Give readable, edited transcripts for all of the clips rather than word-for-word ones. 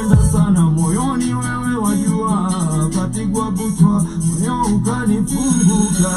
Nilikupenda sana moyoni wewe wajua, kapigwa butwa moyo ukanifunguka.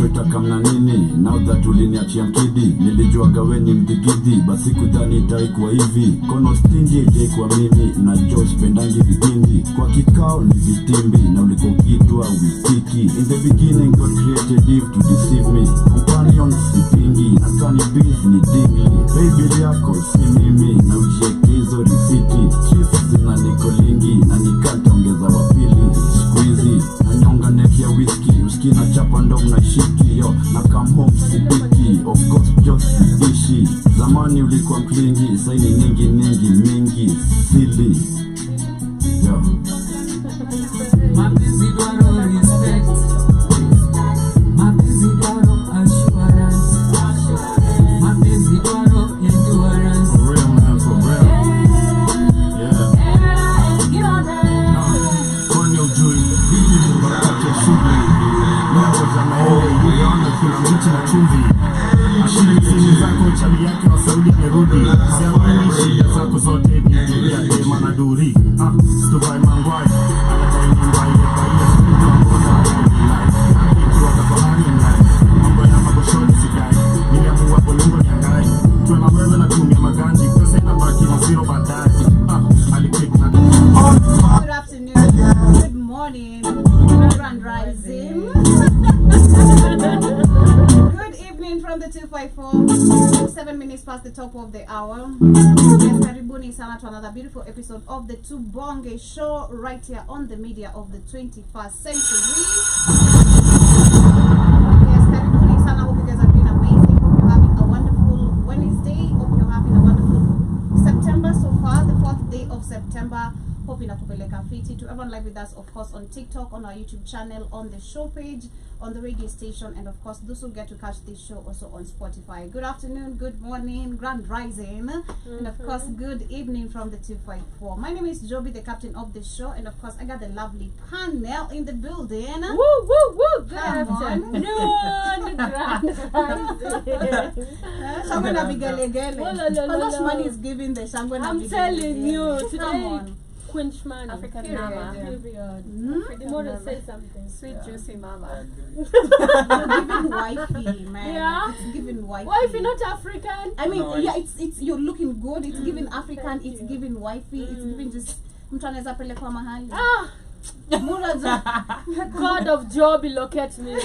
Itakamna nini, now that uliniachia mkidi. Nilijuaga we ni mdigidi, basi kudhani itaikuwa hivi. Kono stingi itaikuwa mimi, na Joe spendangi vipindi. Kwa kikao ni vitimbi, na ulikokitwa witiki. In the beginning God created Eve to deceive me. Companion sipingi, na cannabis ni dingli. Baby yako si mimi, na ujiekizo risiti. Chips zina nikolingi, na nikataongeza wapili. Squeezy, na nyonga neck ya whisky. Uski na chapa ndo mnashiki yo, na come home sibiki. Of course just sibishi. Zamani ulikuwa mklingi, saini nyingi mingi silly yo. Mapenzi dwaro respect, mapenzi dwaro assurance, mapenzi dwaro endurance. For real man, for real. Yeah. Kwenye ujui, hii ni wakati ya shughuli. Mwacho za maende, uliona kuna mbichi na chumvi. Ashili simu zako, chali yake wa Saudi merudi. Siamini shida zako zote ni ya dema na duri. Stubai mangwai, anadai nyumba ile baile. Studio mboza wadai life. Ikiwa kafahari ngai, mambo ya maboshoni sidai. Niliamua bolungo niangai. Tuwe na wewe na tumia maganji, pesa inabaki na zero badai. Alikik na good afternoon, good morning, grand rising. Good evening from the 254, 7 minutes past the top of the hour. Yes, karibuni sana to another beautiful episode of the Tubonge show right here on the media of the 21st century. Yes, karibuni sana. Hope you guys are doing amazing. Hope you're having a wonderful Wednesday. Hope you're having a wonderful September so far, the 4th day of September. Hope inakupeleka fiti. To everyone live with us, of course, on TikTok, on our YouTube channel, on the show page, on the radio station, and of course those who get to catch this show also on Spotify. Good afternoon, good morning, grand rising, and of course good evening from the 254. My name is Joby, the captain of the show, and of course I got the lovely panel in the building. Woo woo woo! Good afternoon, grand rising. Shangwe na bigelegele. Money is giving the shangwe na bigelegele. I'm telling you today. Come on. Quench money. African mama. Period. You want to say something? Sweet juicy mama. Giving wifey, man. Yeah. It's giving wifey. Wifey, not African. I mean, no, yeah, it's you're looking good. It's giving African. It's giving wifey. It's giving just mtu anaweza pelekwa mahali. God of job, locate me.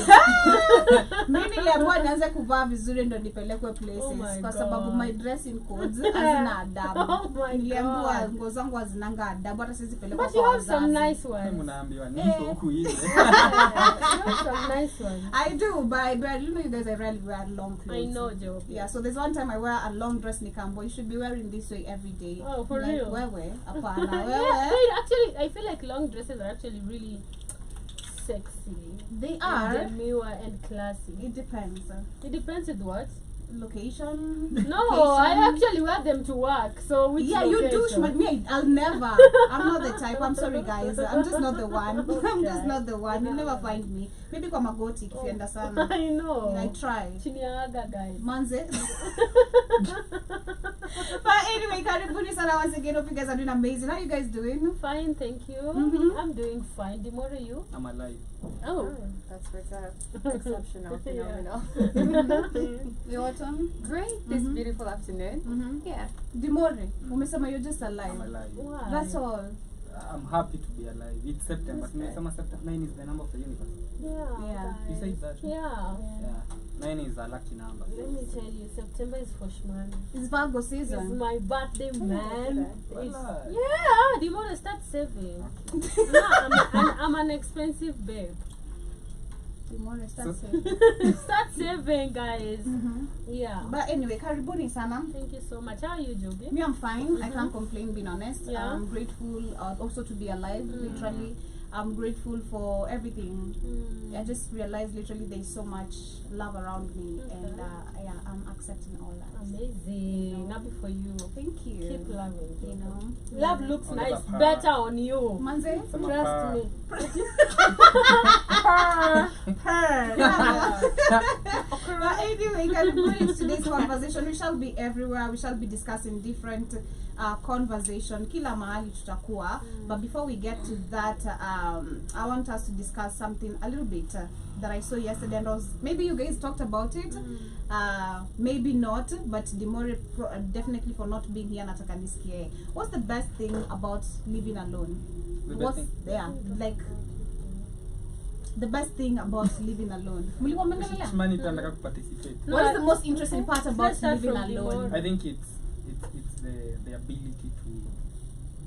Mimi niliamua nianze kuvaa vizuri ndo nipelekwe places kwa sababu my dressing codes hazina adabu. Niliambiwa nguo zangu hazinanga adabu hata siwezi pelekwa kwa wazazi. But you have some nice ones. Unaambiwa nini huku hivi? Some nice ones. I do, but you know you guys I rarely wear long clothes. I know, Job. Yeah, so there's one time I wear a long dress nikambo. You should be wearing this way every day. Oh, for like, real? Wewe, apana, wewe. Yeah, actually, I feel like long dresses are actually really sexy. They are. And demure and classy. It depends. It depends with what? Location. No, location. I actually wear them to work. So which yeah, location? you douche, but me, I'll never. I'm not the type. I'm sorry, guys. I'm just not the one. I'm just not the one. You'll never find me. Maybe kwa magoti kienda sana. I know. I try. Chini ya aga, guys. Manze. But anyway, karibuni sana once again. Hope you guys are doing amazing. How you guys doing? Fine, thank you. I'm doing fine. Demora, you? I'm alive. Oh, that's what's up. Exceptional, phenomenal. Your turn? Great, this beautiful afternoon. Yeah. Dimore, umesema you're just alive. I'm alive. why? That's all. I'm happy to be alive. It's September. September 9 is the number of the universe. Yeah. You said that? Yeah. Yeah. 9 is a lucky number. Let me tell you, September is Foshman. It's Virgo It's season. my birthday, man. Voila. Yeah, Demora, start saving. No, I'm an expensive babe. Timore, start So- saving. Start saving, guys. Yeah. But anyway, karibuni sana. Thank you so much. How are you, Joby? Me, I'm fine. I can't complain, being honest. Yeah. I'm grateful also to be alive, literally. I'm grateful for everything. I just realized literally there's so much love around me, and yeah, I'm accepting all that. Amazing. Happy for you. Thank you. Keep loving. You know, Love looks On the nice, papa. better on you. Manze, Sema Trust pa. me. But anyway, karibuni today's conversation. We shall be everywhere. We shall be discussing different conversation. Kila mahali tutakuwa. But before we get to that, I want us to discuss something a little bit that I saw yesterday, and maybe you guys talked about it. Maybe not, but Dimore definitely for not being here. Nataka nisikie. What's the best thing about living alone? The best What's thing? like the best thing about living alone? Mlikuwa mnaongelea? Shimani tunataka kuparticipate. No, What is the most interesting part about let's start living from alone? Dimore. I think it's the ability to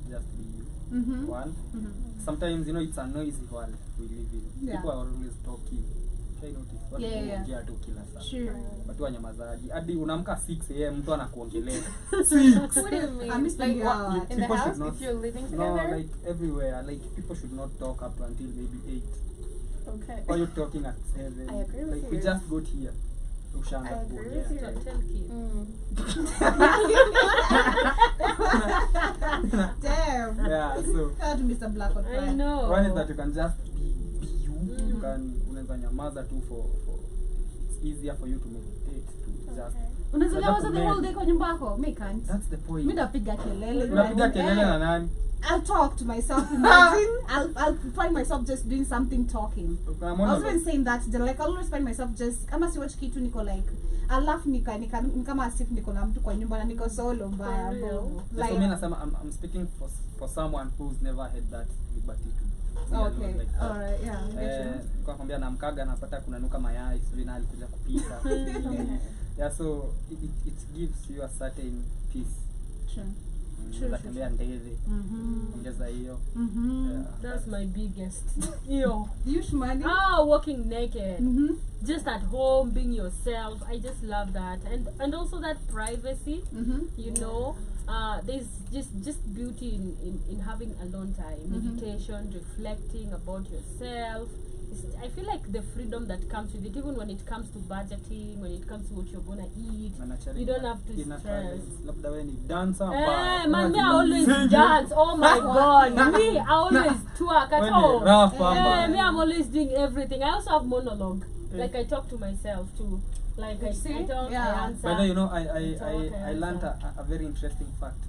just be you. Mm-hmm. One. Mm-hmm. Sometimes it's a noisy world we live in. Yeah. People are always talking. Try notice. Watu Yeah. wanaongea tu kila saa. Sure. Watu wanyamazaji. Hadi unaamka 6 am mtu anakuongelea. What do you mean? I miss Like being what? out. In the People should house? not- If you're living No, together? like everywhere. Like people should not talk up until maybe 8. Okay. Or you're talking at 7. I agree with Like we you. just got here. Ushaanza I agree kuongea. with you. Tell kids. Damn. Yeah, so Shout out to Mr. Black on I fire. know. one is that you can just be you. You can unaweza nyamaza tu for it's easier for you to meditate to just Unazulia Nataka waza the kumake. whole day kwa nyumba yako? Me can't. that's the point. Mi napiga kelele. Unapiga kelele na nani? I'll talk to myself. Imagine I'll find myself just doing something talking. Kuna I mwana was even saying that like I'll always find myself just kama si watch kitu niko like alafu ni kama asif niko na mtu kwa nyumba na niko solo mbaya For real. mbovu. so mimi nasema I'm speaking for someone who's never had that liberty to be Okay. alone like that. All right. Yeah. I get you. Kwa kwambia namkaga napata kunanuka mayai sivyo na alikuja kupika. Yeah, so it gives you a certain peace. True. Unatembea ndege. Mhm. Ongeza hiyo. Mhm. Yeah. That's my biggest. Yo. Usually. Walking naked. Mhm. Just at home, being yourself. I just love that. And also that privacy. Mhm. You know, there's just beauty in having alone time, meditation, reflecting about yourself. I feel like the freedom that comes with it, even when it comes to budgeting, when it comes to what you're gonna eat, you don't have to stress. Labda wewe ni dancer Man, me I always dance. Oh my god, me I always twerk at home. Me I'm always doing everything. I also have monologue. Like I talk to myself too. Like I talk, I answer. But you know, talk, I learned a very interesting fact.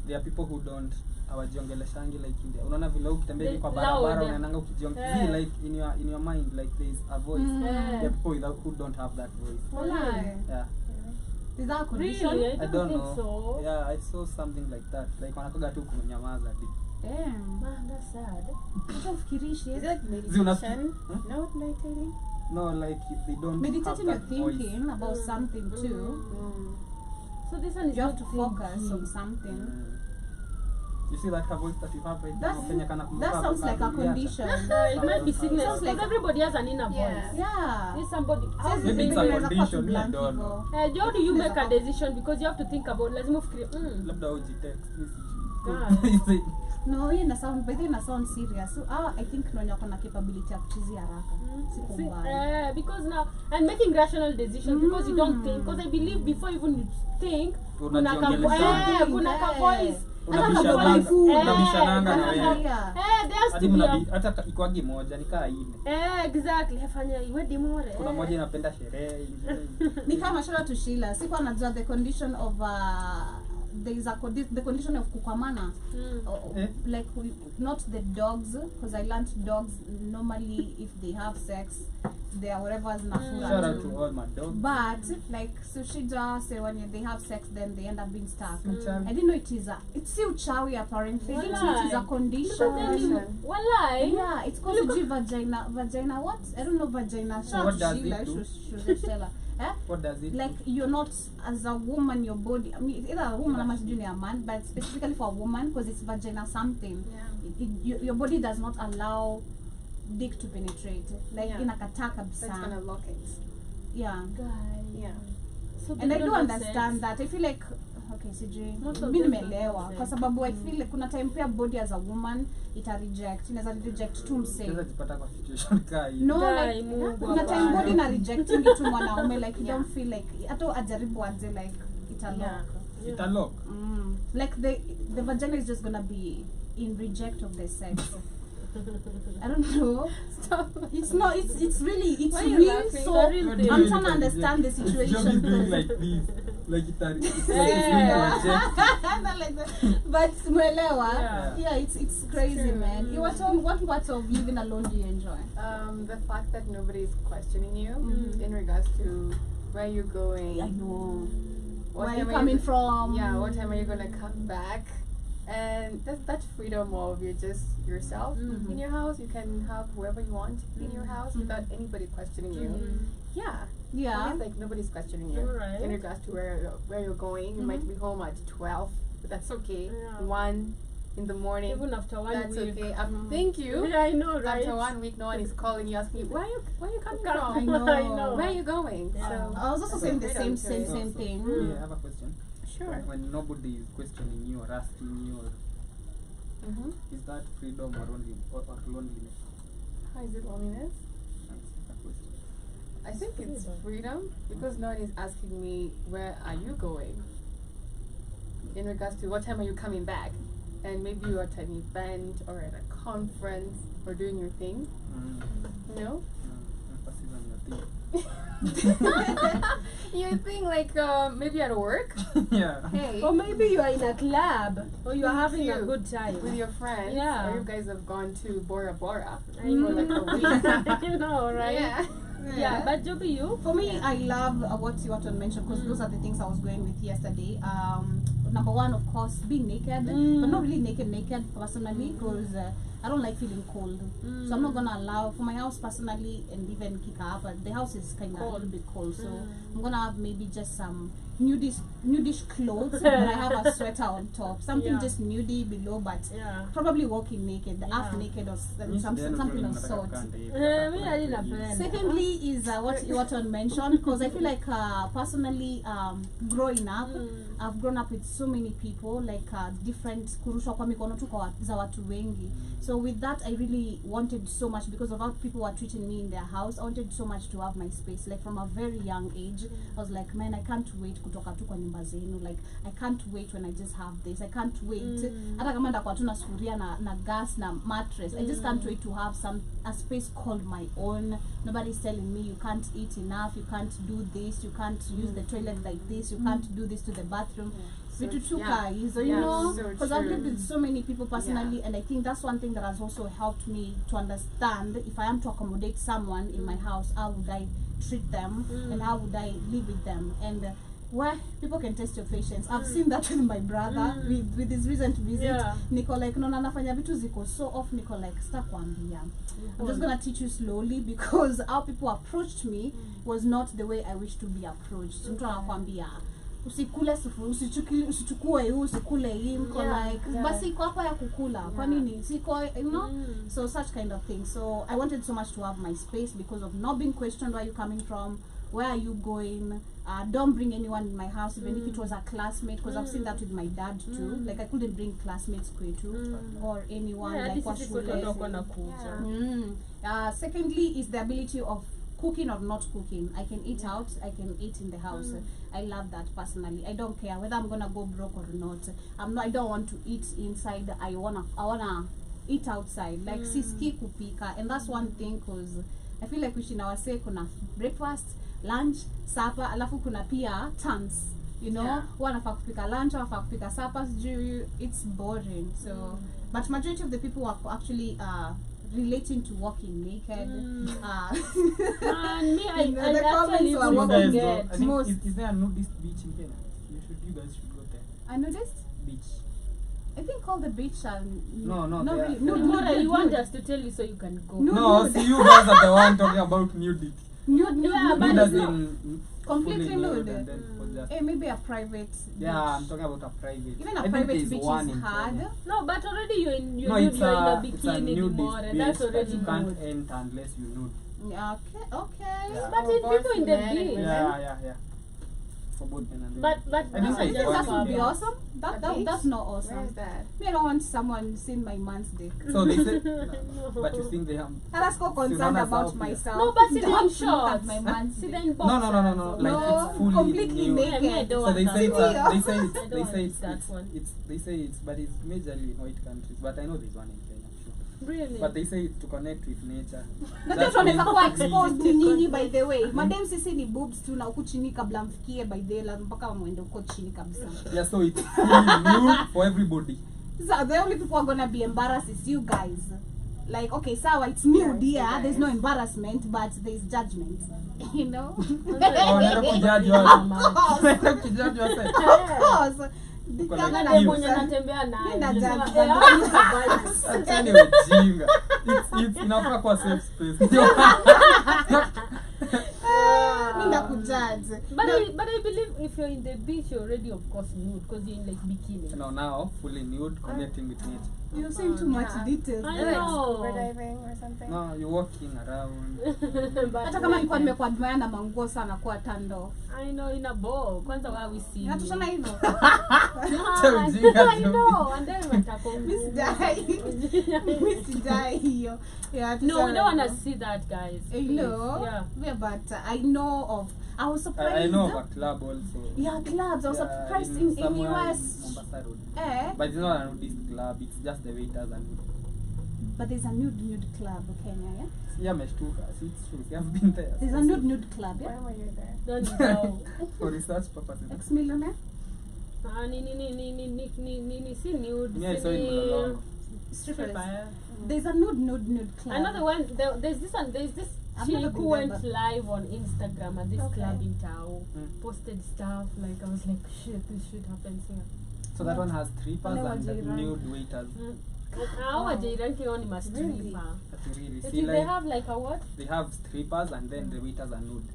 There are people who don't hawajiongeleshangi like in there. Unaona vile ukitembea hivi kwa barabara unaendanga ukijiongea like in your mind like there is a voice. There are people who don't have that voice. Yeah. Is that a condition? Really? I don't think know. so. Yeah, I saw something like that. Like wanakoga tu kunyamaza tu. Damn. Man, that's sad. Unafikirishi? Is it like Zuna- meditation? No, meditating? No, like they don't Meditating, have you're that thinking about something too. So this one is You have not to focus on something. voice. You see that voice that you have right That's, now? Kenya kana that kumbuka sounds like a kuliacha. condition. it might be sickness. Sounds like- Because everybody has an inner Yeah. voice. Yeah. If somebody, how Says do Maybe you it's make a it? condition, me, I don't know. How do you make a decision? Because you have to think about. Lazima ufikirie. Labda ujitext. Ah. No, hii ina sound, by the way ina sound serious. So, I think no wako na capability ya kuchezea haraka. Siku mbaya. Because now and making rational decisions because you don't think. Because I believe before even you think, kuna ka voice. Unabishananga na wewe. There has Hadi to be hata ikwagi moja nikaa ine. exactly. Fanya iwe dimore. Kuna moja inapenda sherehe. Ni kama shout out to Sheila. Sikuwa najua the condition of there is the condition of kukwamana. Like not the dogs, because I learned dogs normally if they have sex they are whatever's Shout out to nafura. all my dogs. But like Sushida say when they have sex then they end up being stuck. Uchawi. I didn't know it is it's still uchawi apparently. I didn't know it is a condition. Walai. Yeah, it's called vagina what? I don't know vagina. So what does Sheila, it do? should tell her. What does it Like you're not as a woman, your body. I mean, it's either a woman or a man, but specifically for a woman because it's vagina something. Yeah. Your body does not allow dick to penetrate, like Yeah. inakataa That's gonna kabisa. lock it. Yeah. Yeah. So And I they do don't have understand sex. that. I feel like okay, sijui Most of mi them nimeelewa don't have kwa sex. sababu I feel like kuna time pia body as a woman ita reject, inaweza reject tu msee. Unaweza jipata kwa situation kaa hii. No, Guy, like Mungu kuna time hapana. body na rejecting tu mwanaume like you Yeah. don't feel like hata ajaribu aje like ita lock. Yeah. Italock. Like the vagina is just gonna be in reject of the sex. I don't know. Stop. It's not. It's really. It's Why are you real. laughing? So It's a real You're thing. I'm doing trying to it understand the Job situation. is doing like this. Like it's like it's Yeah. really Not like that. But mwelewa. Yeah. Yeah, it's crazy, True. man. You what parts of living alone do you enjoy? The fact that nobody's questioning you Mhm. in regards to where you're going. I know. What Where are time you are coming go- from? Yeah, what time are you gonna come back? And that freedom of you're just yourself Mhm. in your house. You can have whoever you want in your house without anybody questioning you. Yeah. Yeah. It's like nobody's questioning you Alright. in regards to where you're going. You might be home at 12, but that's okay. Yeah. 1 in the morning. Even after 1 That's week. okay. Thank you. Yeah, I know, right? After 1 week, no one is calling you asking you where you coming I from? know. know. Where are you going? Yeah. So I was also that's saying a the freedom same to it. thing. Yeah, I have a question. Sure. When nobody is questioning you or asking you, or is that freedom or loneliness? How is it loneliness? That's a question. I think it's freedom because no one is asking me where are you going in regards to what time are you coming back, and maybe you're at an event or at a conference or doing your thing, you know. Emphasis on your thing. Your thing like maybe at work. Yeah. Hey, Or maybe you are in a club or you are having a you. good time. with your friends, Yeah. or you guys have gone to Bora Bora I for know. like a week. You know, right? Yeah. Yeah, but Joby, you? For me, I love what you want to mention because those are the things I was going with yesterday. Number one, of course, being naked, but not really naked personally because I don't like feeling cold. So I'm not gonna allow for my house personally, and even Kika up. But the house is kind of a little bit cold, so I'm gonna have maybe just some nudish clothes, but I have a sweater on top, something Yeah. just nudie below, but Yeah. probably walking naked, half Yeah. naked or Yes, something then of sort. Me, I didn't apply. Secondly is what you want to mention because I feel like personally growing up I've grown up with so many people like different kurushwa kwa mikono tu kwa za watu wengi, so with that I really wanted so much because of how people were treating me in their house. I wanted so much to have my space, like from a very young age. I was like, man, I can't wait kutoka tu kwa nyumba zenu, like I can't wait when I just have this, I can't wait hata kama ndakuwa tu na sufuria na gas na mattress, I just can't wait to have a space called my own. Nobody's telling me you can't eat enough, you can't do this, you can't use the toilet like this, you can't do this to the bathroom. Vitu tu kaa hizo, you Yeah, know, so because I've true. lived with so many people personally, and I think that's one thing that has also helped me to understand if I am to accommodate someone in my house, how would I treat them and how would I live with them, and where people can test your patience. I've seen that with my brother with his recent visit. Yeah. Niko like, no, nafanya vitu ziko so off. Niko like, sitakwambia. I'm just gonna teach you slowly because how people approached me was not the way I wish to be approached. Mtu anakwambia usikule sufuri, usichukue hii, usikule hii, mko like basi iko hapa ya kukula, kwa nini siko, you know. So such kind of thing. So I wanted so much to have my space because of not being questioned where you coming from, where are you going. Don't bring anyone in my house, even if it was a classmate, because I've seen that with my dad too. Like I couldn't bring classmates kwetu or anyone like kwa shule. Secondly is the ability of cooking or not cooking. I can eat out, I can eat in the house. I love that personally. I don't care whether I'm gonna go broke or not. I don't want to eat inside. I wanna eat outside. Like siski kupika, and that's one thing because I feel like we should now say kuna breakfast, lunch, supper, alafu kuna pia turns. You know, wanafaa kupika lunch, wanafaa kupika supper. It's boring. So, but majority of the people are actually relating to walking naked. And me, The I comments actually were would walking forget. I think most. is there a nudist beach in Kenya? You guys should go there. I noticed. Beach. I think all the beach are No, not they are- really. No, you want us to tell you so you can go. No. No, see, you guys are the one talking about nudity. Nude, Yeah, but Nude as it's not- in completely fully nude nude. and then for just Maybe a private. yeah, I'm beach. talking about a private. Even I a think private there's beach one is in hard. Kenya. No, but already you're in No, you're it's in a it's bikini nudist anymore, and beach that's that already you can't good. enter unless you nude. Yeah, okay. Yeah. But For in both people in the men and beach. women. Yeah. For both men and women. But I think I there's think one that in would be Kenya. awesome. That's not Where awesome. is that? Me, I don't want someone seeing my man's dick. So they say, but you think they have? Let's go concerned Sunana about South, myself. No, but see them in Don't look at shorts. my man's See dick. them in No. boxers. Like No, it's fully completely nude. naked. Yeah, me, I don't So they want say that. Yeah. they say I it's don't they say want that one. they say it's but it's majorly in white countries. But I know there's one in Kenya, sure. Really? But they say it's to connect with nature. Na That's ndio tunaweza when kuwa we- exposed ni nyinyi by the way. Madam sisi ni boobs tu na huku chini kabla mfikie by the way mpaka mwende huko chini kabisa. Yeah, so it's fully nude for everybody. So the only people who are gonna be embarrassed is you guys. Like, okay, sawa, it's nude, Yeah, yeah, it's there's you no guys. embarrassment, but there's judgment. You know? Oh, never kujudge yourself. Never kujudge yourself. Of course. Uko Kama like na Ndio you. mwenye anatembea naye. Mimi na judge. Acha ni ujinga. It's inafaa kwa safe space. Mimi nakujudge. But I believe if you're in the beach, you're already of course nude because you're in like bikini. No, now fully nude, connecting with nature. You're saying too much Yeah. details. I Like know. scuba diving or something. No, you're walking around. But Hata kama nilikuwa nimekuadmire na manguo sana kwa turned off. I know in a ball. Kwanza why we see. Inatoshana hivyo. Ah, ujinga I know. And then watako. Miss die hiyo. Yeah, No, we don't want to know. see that, guys. You know, Yeah. but I know of. I was surprised. I know of a club also. Yeah, clubs. I was Yeah, surprised in somewhere US. Mombasa Road. But But it's not a nudist club, it's just the waiters and there's a nude club in Kenya. Yeah, yeah, meshtuka. See, it's true. You have been there. there's a nude club. Why Yeah, were you there? Don't know. For research purposes. ex-millionaire. Ah, ni si nude. Yeah, I saw it in si Mlolongo. Strippers. stripper. There's a nude club. Another one. There's this I've chick never who been went there, live on Instagram at this Okay. club in Tao. Mm. Posted stuff like I was like, shit, this shit happens here. So that one has strippers Wale and wajirani. nude waiters. Our Jairanki on must Really? stripper. That's really Did see they like have like a what? they have strippers and then the waiters are nude.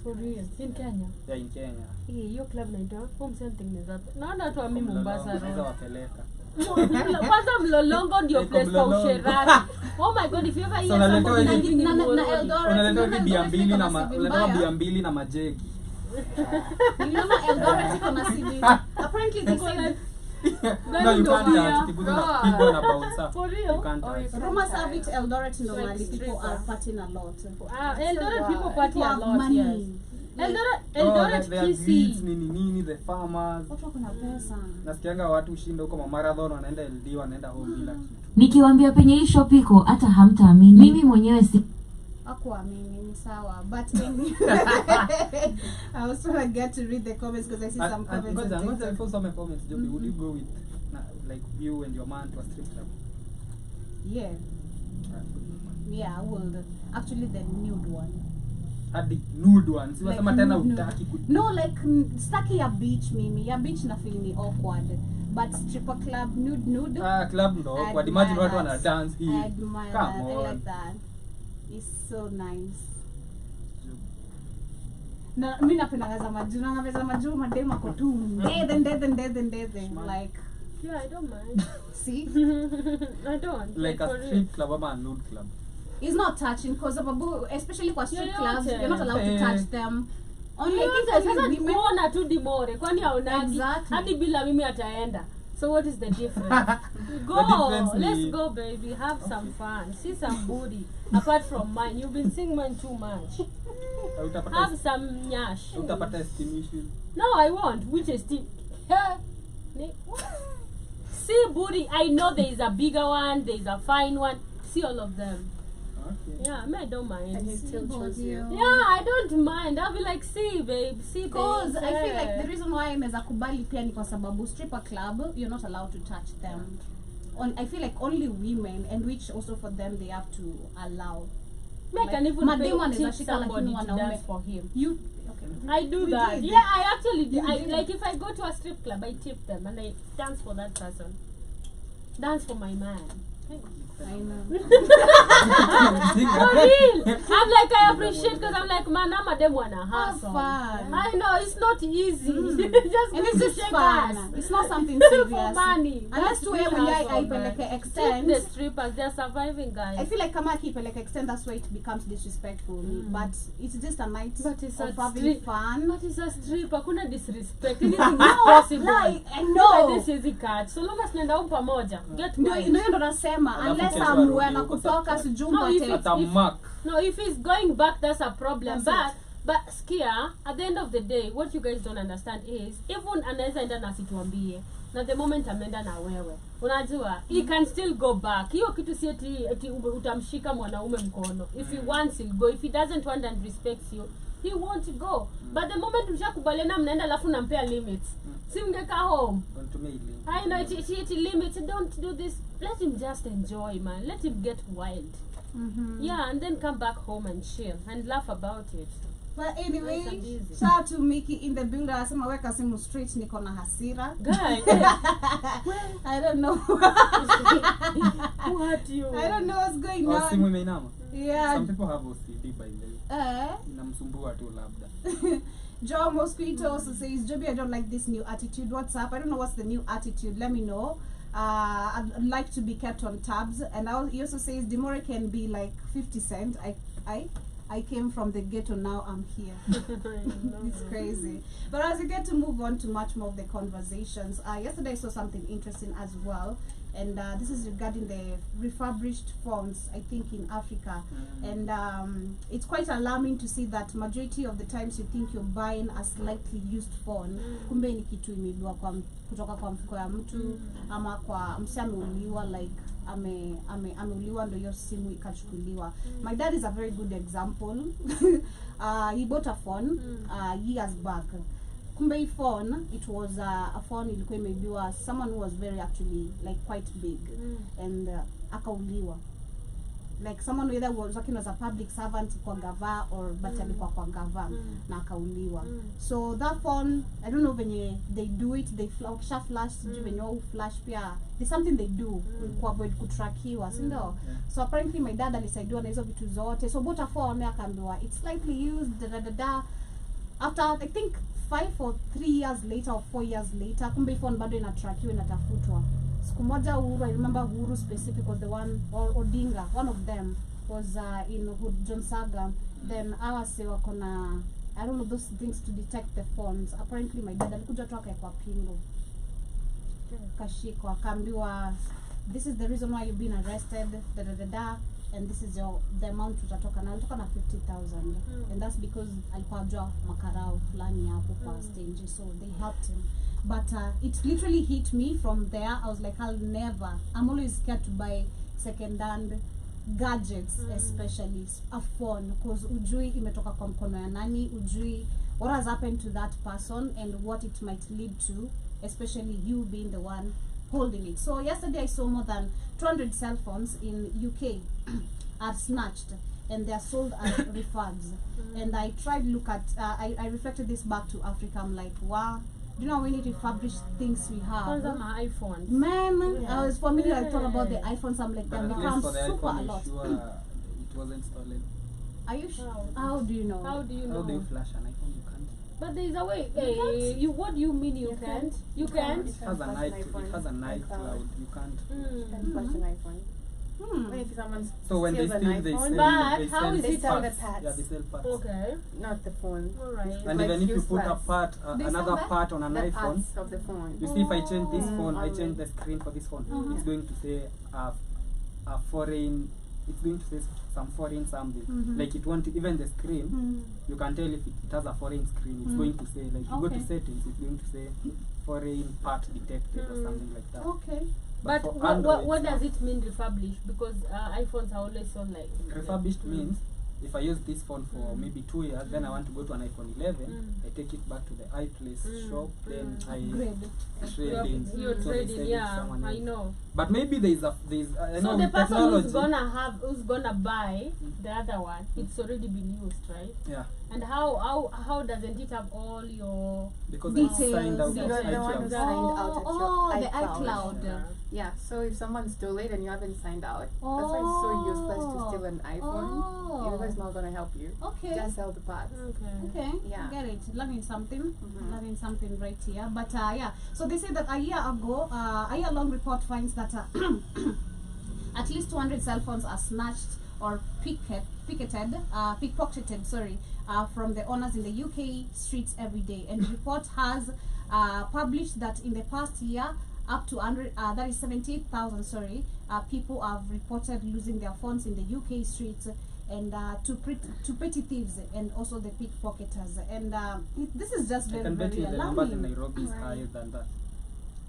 For real. In Kenya. Yeah, in Kenya. Hiyo club naitwa home something is up. Naona tu ami Mombasa Unaweza road. wapeleka. Kwanza Mlolongo ndio Iko place pa Mlolongo. usherati. Oh my god, if you ever So hear unaletewa somebody hivi- living in na Mlolongo. Eldoret. Unaletewa hivi bia mbili na Unaletewa unaletewa bia mbili na majegi. Uliona Eldoret iko na CB. Apparently they said No, you can't Ndio. touch. People unapigwa na bouncer. For real? You can't Or you touch. can- rumors have it Eldoret Like normally people stripper. are partying a lot. Ah, Eldoret people party People a have lot, money. yes. Eldoret, Oh, Eldoret they are greets, Kisii. nini, the farmers. Watu wako na pesa. Nasikianga watu ushinda huko marathon wanaenda LD wanaenda home bila kitu. Nikiwaambia penye hii shop iko hata hamtaamini. Mimi mwenyewe si Hakuamini ni sawa, but I was trying to get to read the comments because I see some comments on Ngoja TikTok. before some comments, Joby, would you go with like you and your man to a strip club? Yeah, yeah, I would. Actually, the nude one. Hadi nude ones. Like Unasema tena nude. utaki ku No, like staki ya beach mimi. Ya beach na feel ni awkward. But stripper club nude. club ndo I kwa admire imagine watu that. wana dance I hii. admire Come that. I on. like that. It's so nice. Na mimi napenda za majuu. Na za majuu madem ako tu. Ndethe. Like, Yeah, I don't mind. see? I don't. Like for a real. strip club ama a nude club. It's not touching because especially kwa strip Yeah, clubs, yeah. you're not allowed to touch them. Only I think Sasa only women. kuona tu dimore kwani haonagi Exactly. hadi bila mimi ataenda. So what is the difference? Go, difference let's ni- go baby, have some fun, see some booty. Apart from mine, you've been seeing mine too much. Have some nyash. Utapata esteem issues. No, I won't. Which is still. See booty. I know there is a bigger one, there is a fine one. See all of them. Okay. Yeah, I don't mind. And he still chose you. Yeah, I don't mind. I'll be like, see, babe, see, babe. Because I feel like the reason why naweza kubali pia ni kwa sababu stripper club you're not allowed to touch them. I feel like only women, and which also for them they have to allow. I can even mademu pay anaweza tip shika somebody lakini to wanaume. dance for him. You okay? I do You that. did. Yeah, I actually do. You I did. like if I go to a strip club, I tip them and I dance for that person. Dance for my man. I know. For real. I'm like, I appreciate because I'm like, man, I'm a dem wanna Have hustle. fun. I know it's not easy. Just And going it's to just shake fun. ass. It's not something For serious. money. Unless That's to real when I hustle, like man. extend. The strippers, they're surviving, guys. I feel like kama akipeleka extend, that's where it becomes disrespectful. But it's just a night But it's a of having strip. fun. But it's a strip. Hakuna disrespect. Anything is possible. Like, I know. This is catch. So long as tunaenda huko pamoja. Get Ndio mine. ndo nasema Alafu unless kesho amue arudi na huko kutoka safari. sijui No, if mpate. it's- At a mark. No, if he's going back, that's a problem. That's But skia, at the end of the day, what you guys don't understand is even anaweza enda na situambie. Na the moment ameenda na wewe, unajua, he can still go back. Hiyo kitu si eti utamshika mwanaume mkono. If he wants, he'll go. If he doesn't want and respects you, he won't go. But the moment mshakubaliana mnaenda alafu nampea limits. Si mngeka home. Don't to me link. I know it's limits. Don't do this. Let him just enjoy, man. Let him get wild. Yeah, and then come back home and chill and laugh about it. But anyway, Nice and easy. shout out to Mickey in the builder. Asema weka simu straight, niko na hasira. Guy, I don't know. what you? I don't know what's going Oh, simu on. imeinama. Yeah. Some people have OCD by the way. Inamsumbua tu labda. Joe Mosquito also says, Joby, I don't like this new attitude. What's up? I don't know what's the new attitude. Let me know. I'd like to be kept on tabs. And he also says, Demore can be like 50 Cent. I came from the ghetto, now I'm here. It's crazy. But as we get to move on to much more of the conversations, yesterday I saw something interesting as well. And this is regarding the refurbished phones, I think, in Africa. And it's quite alarming to see that majority of the times you think you're buying a slightly used phone, kumbe ni kitu imeibiwa kutoka kwa mfuko ya mtu, ama kwa msi ameuliwa, like ameuliwa ndo hiyo simu ikachukuliwa. My dad is a very good example. He bought a phone years back. Kumbe hii phone, it was a phone ilikuwa imeibiwa someone who was very actually like quite big, and akauliwa. Like someone who either was working as a public servant kwa gava or but alikuwa kwa gava na akauliwa. So that phone, I don't know venye they do it, they flash sijui venye wao flash pia. There's something they do ku avoid kutrackiwa, si ndio? So apparently my dad alisaidiwa na hizo vitu zote. So bought a phone akaambiwa it's slightly used after I think 5 or 3 years later or 4 years later, kumbe phone bado inatrackiwa inatafutwa. Siku moja Uhuru, I remember Uhuru specific was the one, or Odinga, one of them was in John Saga. Then our say wakona, I don't know, those things to detect the phones. Apparently my dad alikuja tu akaekwa pingo, kashikwa, akaambiwa this is the reason why you've been arrested, and this is the amount utatoka na 50,000, and that's because alikuwa ajua makarao fulani hapo kwa stage, so they helped him. But it literally hit me from there. I was like, I'm always scared to buy second-hand gadgets, especially a phone, because ujui imetoka kwa mkono ya nani, ujui what has happened to that person and what it might lead to, especially you being the one holding it. So yesterday I saw more than 200 cell phones in UK are snatched and they are sold as refurbs. And I tried look at, I reflected this back to Africa. I'm like, wow, do you know how many refurbished things we have? Kwanza ma iPhones. Man, I was familiar. I thought about the iPhones. I'm like, they've But become for the super iPhone, a lot. sure it wasn't stolen. Are you sure? How? How do you know? How do you How do you know? flash an iPhone? You can't. But there is a way. What do you mean you can't? You can't? It has a night cloud. You can't. Can flash an iPhone. What if someone So when they steals steal, an they iPhone? sell. But They how sell is They it sell the parts. parts. Yeah, they sell parts. Okay. Not the phone. Alright. And Like even if you put a useless. part, They another sell that? part on an The iPhone, parts of the phone. you see if I change this phone, I Oh. change the screen for this phone, it's going to say a foreign, it's going to say some foreign something. Like it won't, even the screen, you can tell if it has a foreign screen, it's going to say, like you go to Okay. settings, it's going to say foreign part detected or something like that. Okay. But for what Android, does it mean refurbished? Because iPhones are always so like refurbished means if I use this phone for maybe 2 years, then I want to go to an iPhone 11, I take it back to the iPlace shop, then I Great. trade in. You're so they trading, sell it to yeah. someone I else. know. But maybe I So know the with person technology. who's gonna buy the other one, it's already been used, right? Yeah, And how doesn't it have all your because Details. I signed out So of you're the one who iCloud. signed out at your the iCloud. iCloud. Yeah. Yeah, so if someone stole it and you haven't signed out, that's why it's so useless to steal an iPhone. Because it's not going to help you. Okay. Just sell the parts. Okay, Yeah. get it. Learning something, learning something right here. But yeah, so they say that a year-long report finds that at least 200 cell phones are snatched or pickpocketed, from the owners in the UK streets every day. And the report has published that in the past year, up to 78,000 people have reported losing their phones in the UK streets, and to petty thieves and also the pickpocketers. And this is just I very, can bet very you the numbers in alarming. Nairobi is higher than that.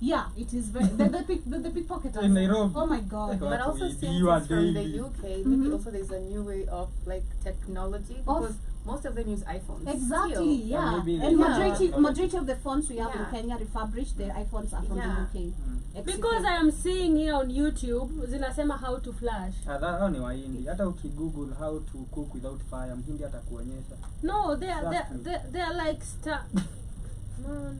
Yeah, it is very the pickpocketers. In Nairobi. Oh my god. Like, But also we since do it's from the daily. UK, maybe also there's a new way of like technology, because most of them use iPhones. Exactly, still. yeah. maybe And they- majority of the phones we have in Yeah. Kenya refurbished, the iPhones are from Yeah. the UK. Because I am seeing here on YouTube zinasema how to flash. Hao ni Wahindi. Hata ukigoogle how to cook without fire, Mhindi atakuonyesha. No, they are Exactly. they are like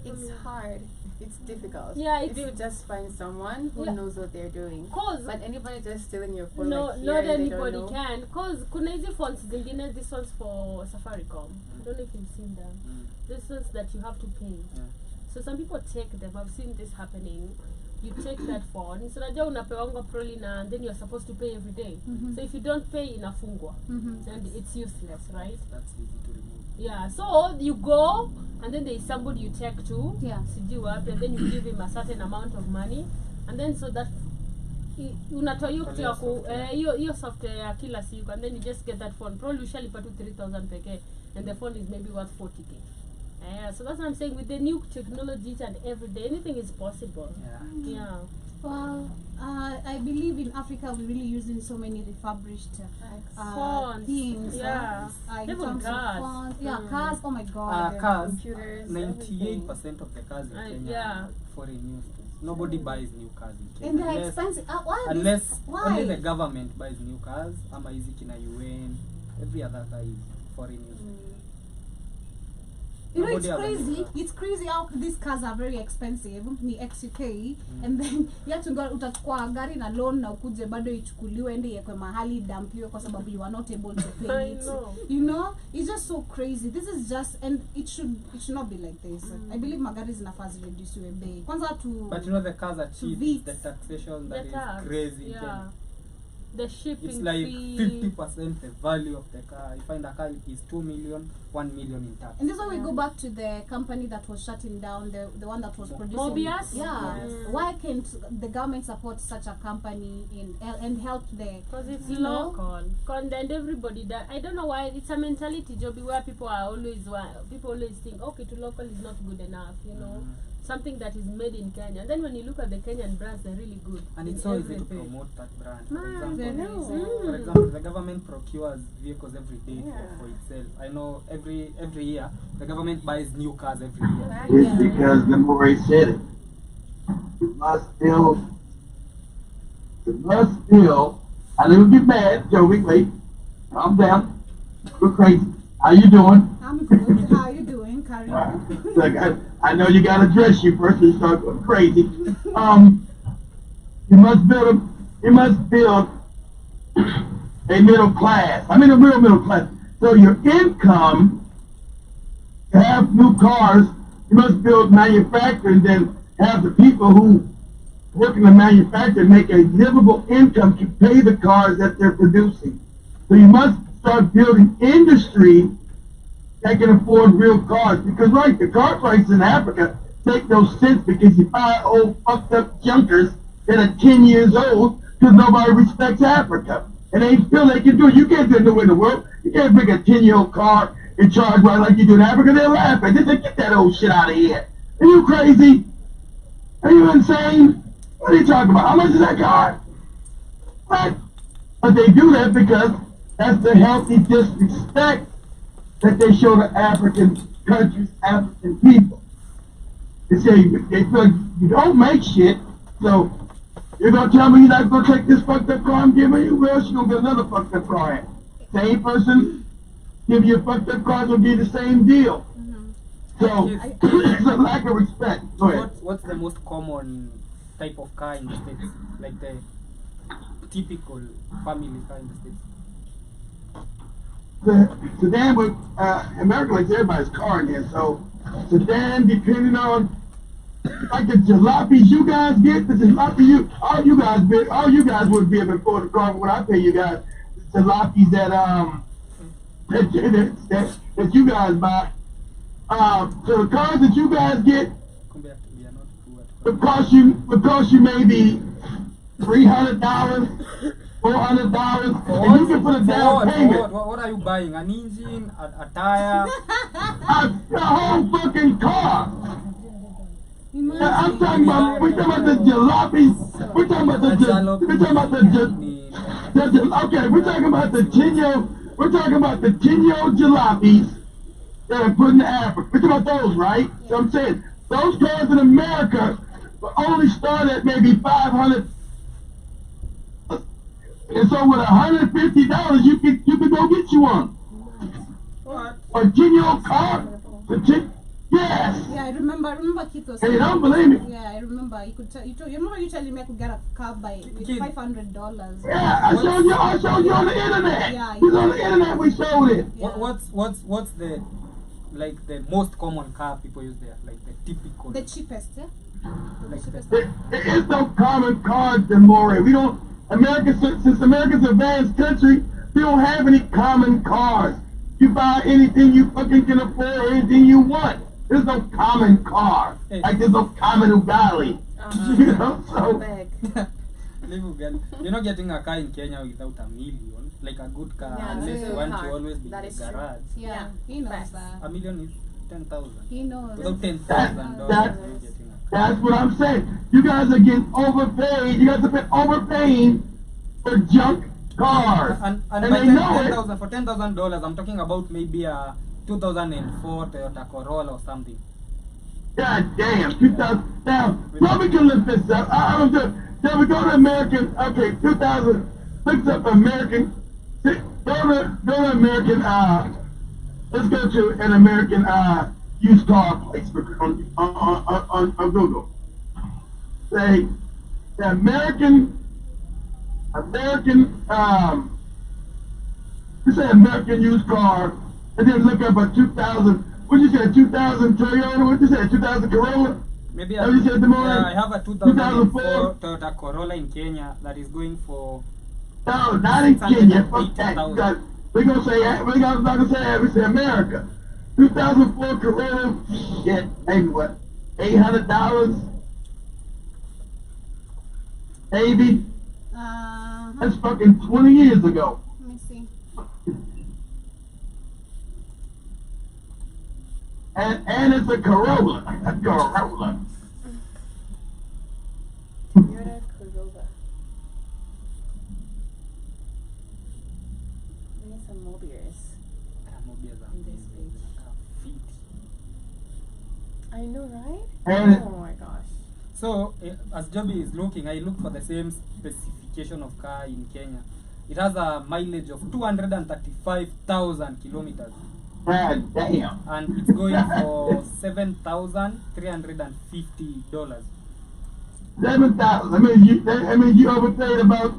It's hard. It's difficult. Yeah, if it's- you just find someone who Yeah. knows what they're doing. Cause But anybody just stealing your phone, no, like here, not they don't anybody know. can. Cause kuna hizi phones zingine, this one's for Safaricom. I don't know if you've seen them. This one's that you have to pay. Yeah. So some people take them. I've seen this happening. You take that phone. So unajua unapewangwa proli na, and then you're supposed to pay every day. So if you don't pay, inafungwa. And it's useless, right? That's easy to remove. Yeah, so you go and then there is somebody you take to, Yeah. sijui wapi, and then you give him a certain amount of money, and then so that unatoa hiyo kitu ya ku hiyo software ya kila siku, and then you just get that phone. Probably ushalipa tu 3,000 pekee, and the phone is maybe worth 40k. So that's what I'm saying. With the new technologies and every day, anything is possible. Yeah. Well, I believe in Africa we're really using so many refurbished Phones. things. Yeah. In Even terms cars. of phones. Yeah, cars. Oh my god. Cars, Computers, 98% of the cars in Kenya yeah. are foreign used. Nobody buys new cars in Kenya. And they're Unless- expensive. Why? Unless Why? only the government buys new cars, ama hizi kina UN, every other car is foreign used. You know, Nobody it's has a new crazy. car. It's crazy how these cars are very expensive. Ni XUK, and then you have to go utachukua gari na loan na ukuje bado ichukuliwe ende yekwe mahali dampiwe kwa sababu you are not able to pay I it. know. You know, it's just so crazy. This is just, and it should not be like this. I believe magari zinafaa zireduciwe bei. Kwanza to But you know the cars are cheap. Beats. The taxation that The is tax, crazy in yeah. Kenya. The shipping It's like fee. 50% the value of the car. You find a car is 2 million, 1 million in tax. And this is why we go back to the company that was shutting down, the one that was producing. Mobius? Yeah. Yes. Why can't the government support such a company and help the? Because it's you know? local. And everybody that I don't know why it's a mentality job where people always think, okay, to local is not good enough, you know. Something that is made in Kenya. And then when you look at the Kenyan brands, they're really good. And it's in so easy to everything. promote that brand. very easy. For example, the government procures vehicles every day for itself. I know every year the government buys new cars every year. It's because the Murray said it. You must build. I don't get mad, Joey. Wait, calm down. We're crazy. How you doing? I'm good. How are you doing, Kari? Look, I know you gotta dress you first and start going crazy. You must build a middle class. I mean a real middle class. So your income to have new cars, you must build manufacturing, then have the people who work in the manufacturing make a livable income to pay the cars that they're producing. So you must start building industry that can afford real cars. Because right, the car prices in Africa make no sense because you buy old fucked up junkers that are 10 years old because nobody respects Africa. And they feel they can do it. You can't do it nowhere in the world. You can't bring a 10-year-old car and charge right like you do in Africa. They're laughing. They say, get that old shit out of here. Are you crazy? Are you insane? What are you talking about? How much is that car? What? But they do that because that's the healthy disrespect that they show to African countries, African people. They say they feel you don't make shit, so you're gonna tell me you're not gonna take this fucked up car I'm giving you? Where else you gonna get another fucked up car at? Same person give you a fucked up car, will be the same deal. So it's a lack of respect. Go ahead. What's the most common type of car in the States? Like the typical family car in the States? The sedan with America likes everybody's car in here, so sedan depending on like the jalopies you guys get, the jalopy all you guys would be able to afford the car for what I pay you guys. The jalopies that that you guys buy. So the cars that you guys get would cost you maybe $300, $400, and you can put a down payment. What are you buying? An engine, a tire? The whole fucking car. I'm talking about. We're talking about the jalopies. We're talking about the okay. We're talking about the Tinyo. We're talking about the Tinyo jalopies that are put in Africa. We're talking about those, right? So I'm saying those cars in America will only start at maybe $500. And so with $150, you can go get you one. What? A Tinyo car. Yes. Yeah, I remember Keith was Hey, you don't believe me? Yeah, I remember. You remember you telling me I could get a car by with $500. Yeah, I showed you on the internet. Yeah, It was on the internet. We showed it. Yeah. What's the like the most common car people use there? Like the typical. The cheapest, yeah. Like the, There is no common cars, Demore. We don't. Since America's an advanced country, we don't have any common cars. You buy anything you fucking can afford, anything you want. There's no common car. Like there's no common Ugali. You know, so. You're not getting a car in Kenya without $1 million. Like a good car, Yeah, unless you want to hard. always be in That the is true. garage. Yeah, he knows Facts. that. $1 million is 10,000. He knows. Without $10,000, That- you're getting a car. That's what I'm saying. You guys are getting overpaid. You guys have been overpaying for junk cars. And And by they know it. $10,000 for $10,000, I'm talking about maybe a 2004 Toyota Corolla or something. God damn, 2000. Now, so we can lift this up. I don't know. Shall we go to American? Okay, 2000. Look up American. Go to American. Let's go to an American used car place on Google. Say the American. You say American used car, and then look up a 2000. What you say, 2000 Toyota? What you say, 2000 Corolla? Maybe Have you said the morning? I have a 2004 2004? Toyota Corolla in Kenya that is going for. No, not in Kenya. Fuck that. We're gonna say we say America. 2004 Corolla. Shit, maybe what? $800? Maybe. That's fucking 20 years ago. Let me see. And it's a Corolla. A Corolla. Toyota Corolla. We need some mobiles. I know, right? And Oh my gosh. So, as Joby is looking, I look for the same specification of car in Kenya. It has a mileage of 235,000 kilometers. God damn. And it's going for $7,350. 7,000. I mean you overpaid about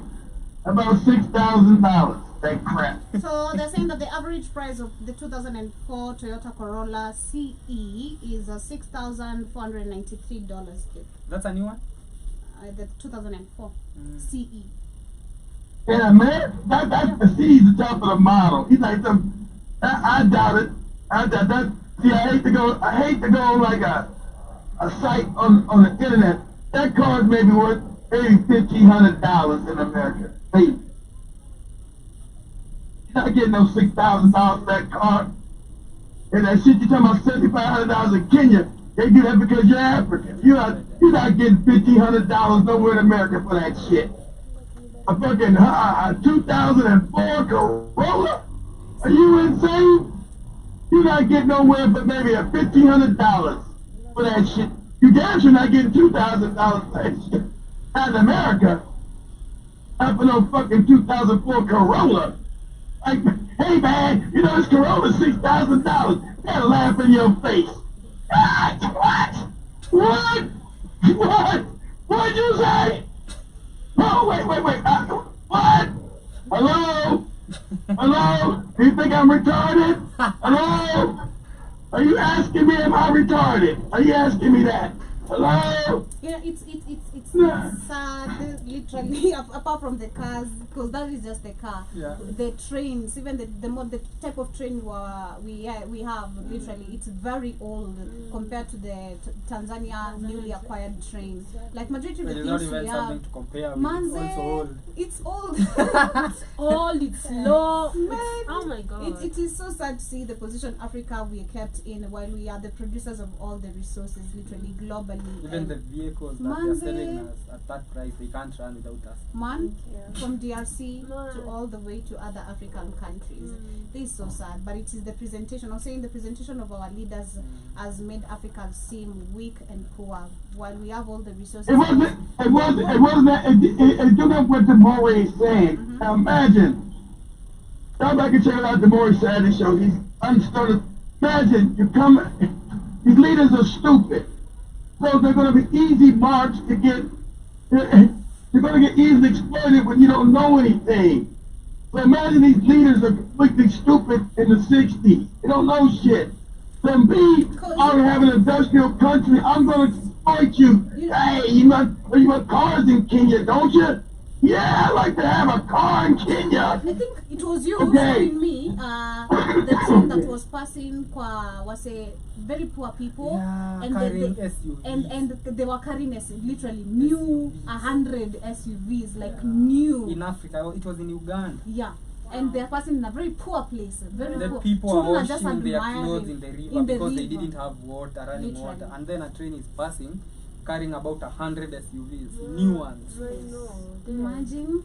$6,000. That crap. So they're saying that the average price of the 2004 Toyota Corolla CE is $6,493. That's a new one? The 2004 CE. In America, that's the C's the top of the model. He's like some. I doubt it. I doubt that. See, I hate to go on like a site on the internet. That car is maybe worth maybe $1,500 in America. Maybe. You're not getting no $6,000 for that car. And that shit you talking about $7,500 in Kenya, they do that because you're African. You're not getting $1,500 nowhere in America for that shit. A fucking 2004 Corolla? Are you insane? You're not getting nowhere but maybe a $1,500 for that shit. You damn sure not getting $2,000 for that shit. Not in America. Not for no fucking 2004 Corolla. Like, hey man, you know this Corolla's $6,000. They'll laugh in your face. What? What'd you say? No, wait. What? Hello? Hello? Do you think I'm retarded? Hello? Are you asking me am I retarded? Are you asking me that? Hello? Yeah, it's Yeah. sad, literally, apart from the cars, because that is just the car. Yeah. The trains, even the type of train we have, literally, it's very old compared to the Tanzania newly acquired train. Like majority of the It's not things even we something have, to compare with. Manze, It's also old. it's old. It's old, it's low. Man, Oh my god. it is so sad to see the position Africa we are kept in while we are the producers of all the resources, literally globally. Even And the vehicles that Manze. they're selling us at that price, they can't run without us. man, from DRC to Man. all the way to other African countries. This is so sad, but it is the presentation. I'm saying the presentation of our leaders has made Africa seem weak and poor, while we have all the resources. It wasn't that, it took up what the Maury is saying. Now imagine, go back and check it out, the Maury Saturday show, he's unstarted. Imagine, these leaders are stupid. So they're going to be easy marks to get, you're going to get easily exploited when you don't know anything. So imagine these leaders are completely stupid in the 60s. They don't know shit. Then me, I have an industrial country, I'm going to exploit you. Hey, you want cars in Kenya, don't you? Yeah, I'd like to have a car in Kenya. I think it was you Okay. telling me the train that was passing was a very poor people, Yeah, and carrying they, SUVs. and they were carrying literally new 100 SUVs, like Yeah. new. In Africa, it was in Uganda. Yeah. And they're passing in a very poor place, very The poor. people Children are are just washing their admiring clothes in the river in the because they river. didn't have water, running Literally. water. And then a train is passing, carrying about 100 SUVs, new ones. I know. Imagine.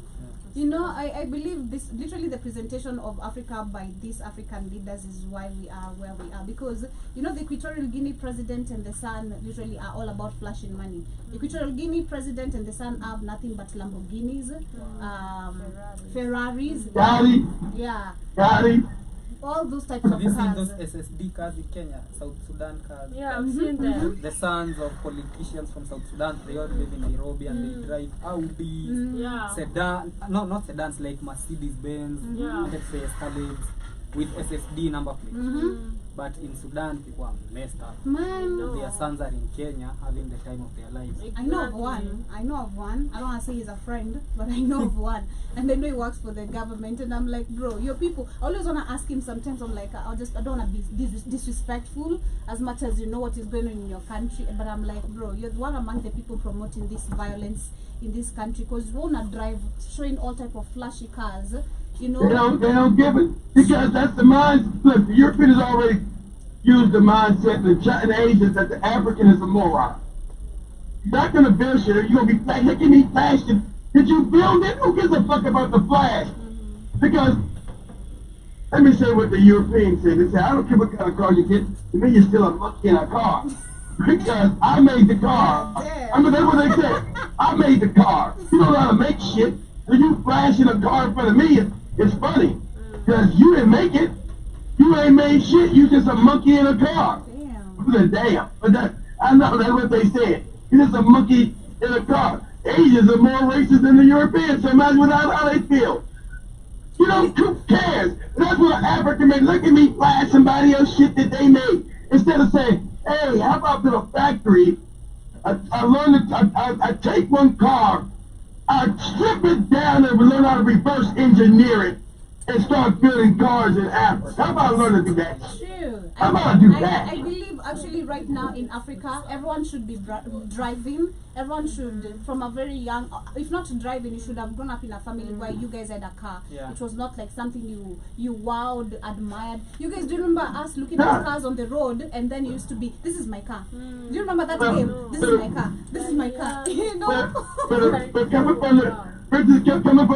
You know, I believe this, literally the presentation of Africa by these African leaders is why we are where we are. Because, you know, the Equatorial Guinea president and the son literally are all about flashing money. Equatorial Guinea president and the son have nothing but Lamborghinis, Ferraris, Daddy, yeah, Daddy, all those types Have of you seen cars. those SSD cars in Kenya, South Sudan cars? Yeah, I've seen them. The sons of politicians from South Sudan, they all live in Nairobi and they drive Audis, Yeah. sedan, no, not sedans, like Mercedes Benz, Yeah. let's say Escalades with SSD number plates. But in Sudan, people are messed up. Man, Their sons are in Kenya having the time of their lives. I know of one. I know of one. I don't want to say he's a friend, but I know of one. And I know he works for the government. And I'm like, bro, your people. I always want to ask him sometimes. I'm like, I don't want to be disrespectful as much as you know what is going on in your country. But I'm like, bro, you're one among the people promoting this violence in this country because you want to drive showing all type of flashy cars. You know, they don't give it because that's the mind. Look, the Europeans already used the mindset in the Asians that the African is a moron. You're not gonna build shit. You're gonna be like, look at me flashing. Did you build it? Who gives a fuck about the flash? Because let me say what the Europeans say. They say, I don't care what kind of car you get. To me, you're still a monkey in a car. Because I made the car. I mean, that's what they say. I made the car. You don't know how to make shit. So you flashing a car in front of me, it's funny. Because you didn't make it. You ain't made shit. You just a monkey in a car. Damn. But I know that's what they said. You're just a monkey in a car. Asians are more racist than the Europeans. So imagine how they feel. You know, who cares? That's what an African made. Look at me flash somebody else shit that they made. Instead of saying, hey, how about to the factory? I take one car, I strip it down and learn how to reverse engineer it and start building cars in Africa. How about I learn to do that? true. How about I do that? I believe actually right now in Africa, everyone should be driving. Everyone should, from a very young, if not driving, you should have grown up in a family where you guys had a car. Yeah. It was not like something you wowed, admired. You guys do you remember us looking at cars on the road and then it used to be, this is my car. Do you remember that game? This is my car. This is my car. You know? But coming from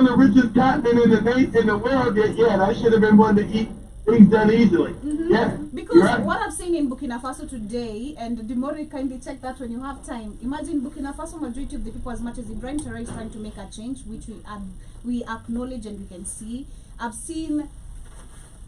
the richest continent in the world, yeah, that should have been one to eat things done easily. Yeah. Because you're right. what I've seen in Burkina Faso today, and the more you kindly check that when you have time, imagine Burkina Faso, majority of the people, as much as Ibrahim Traoré is trying to make a change, which we acknowledge and we can see, I've seen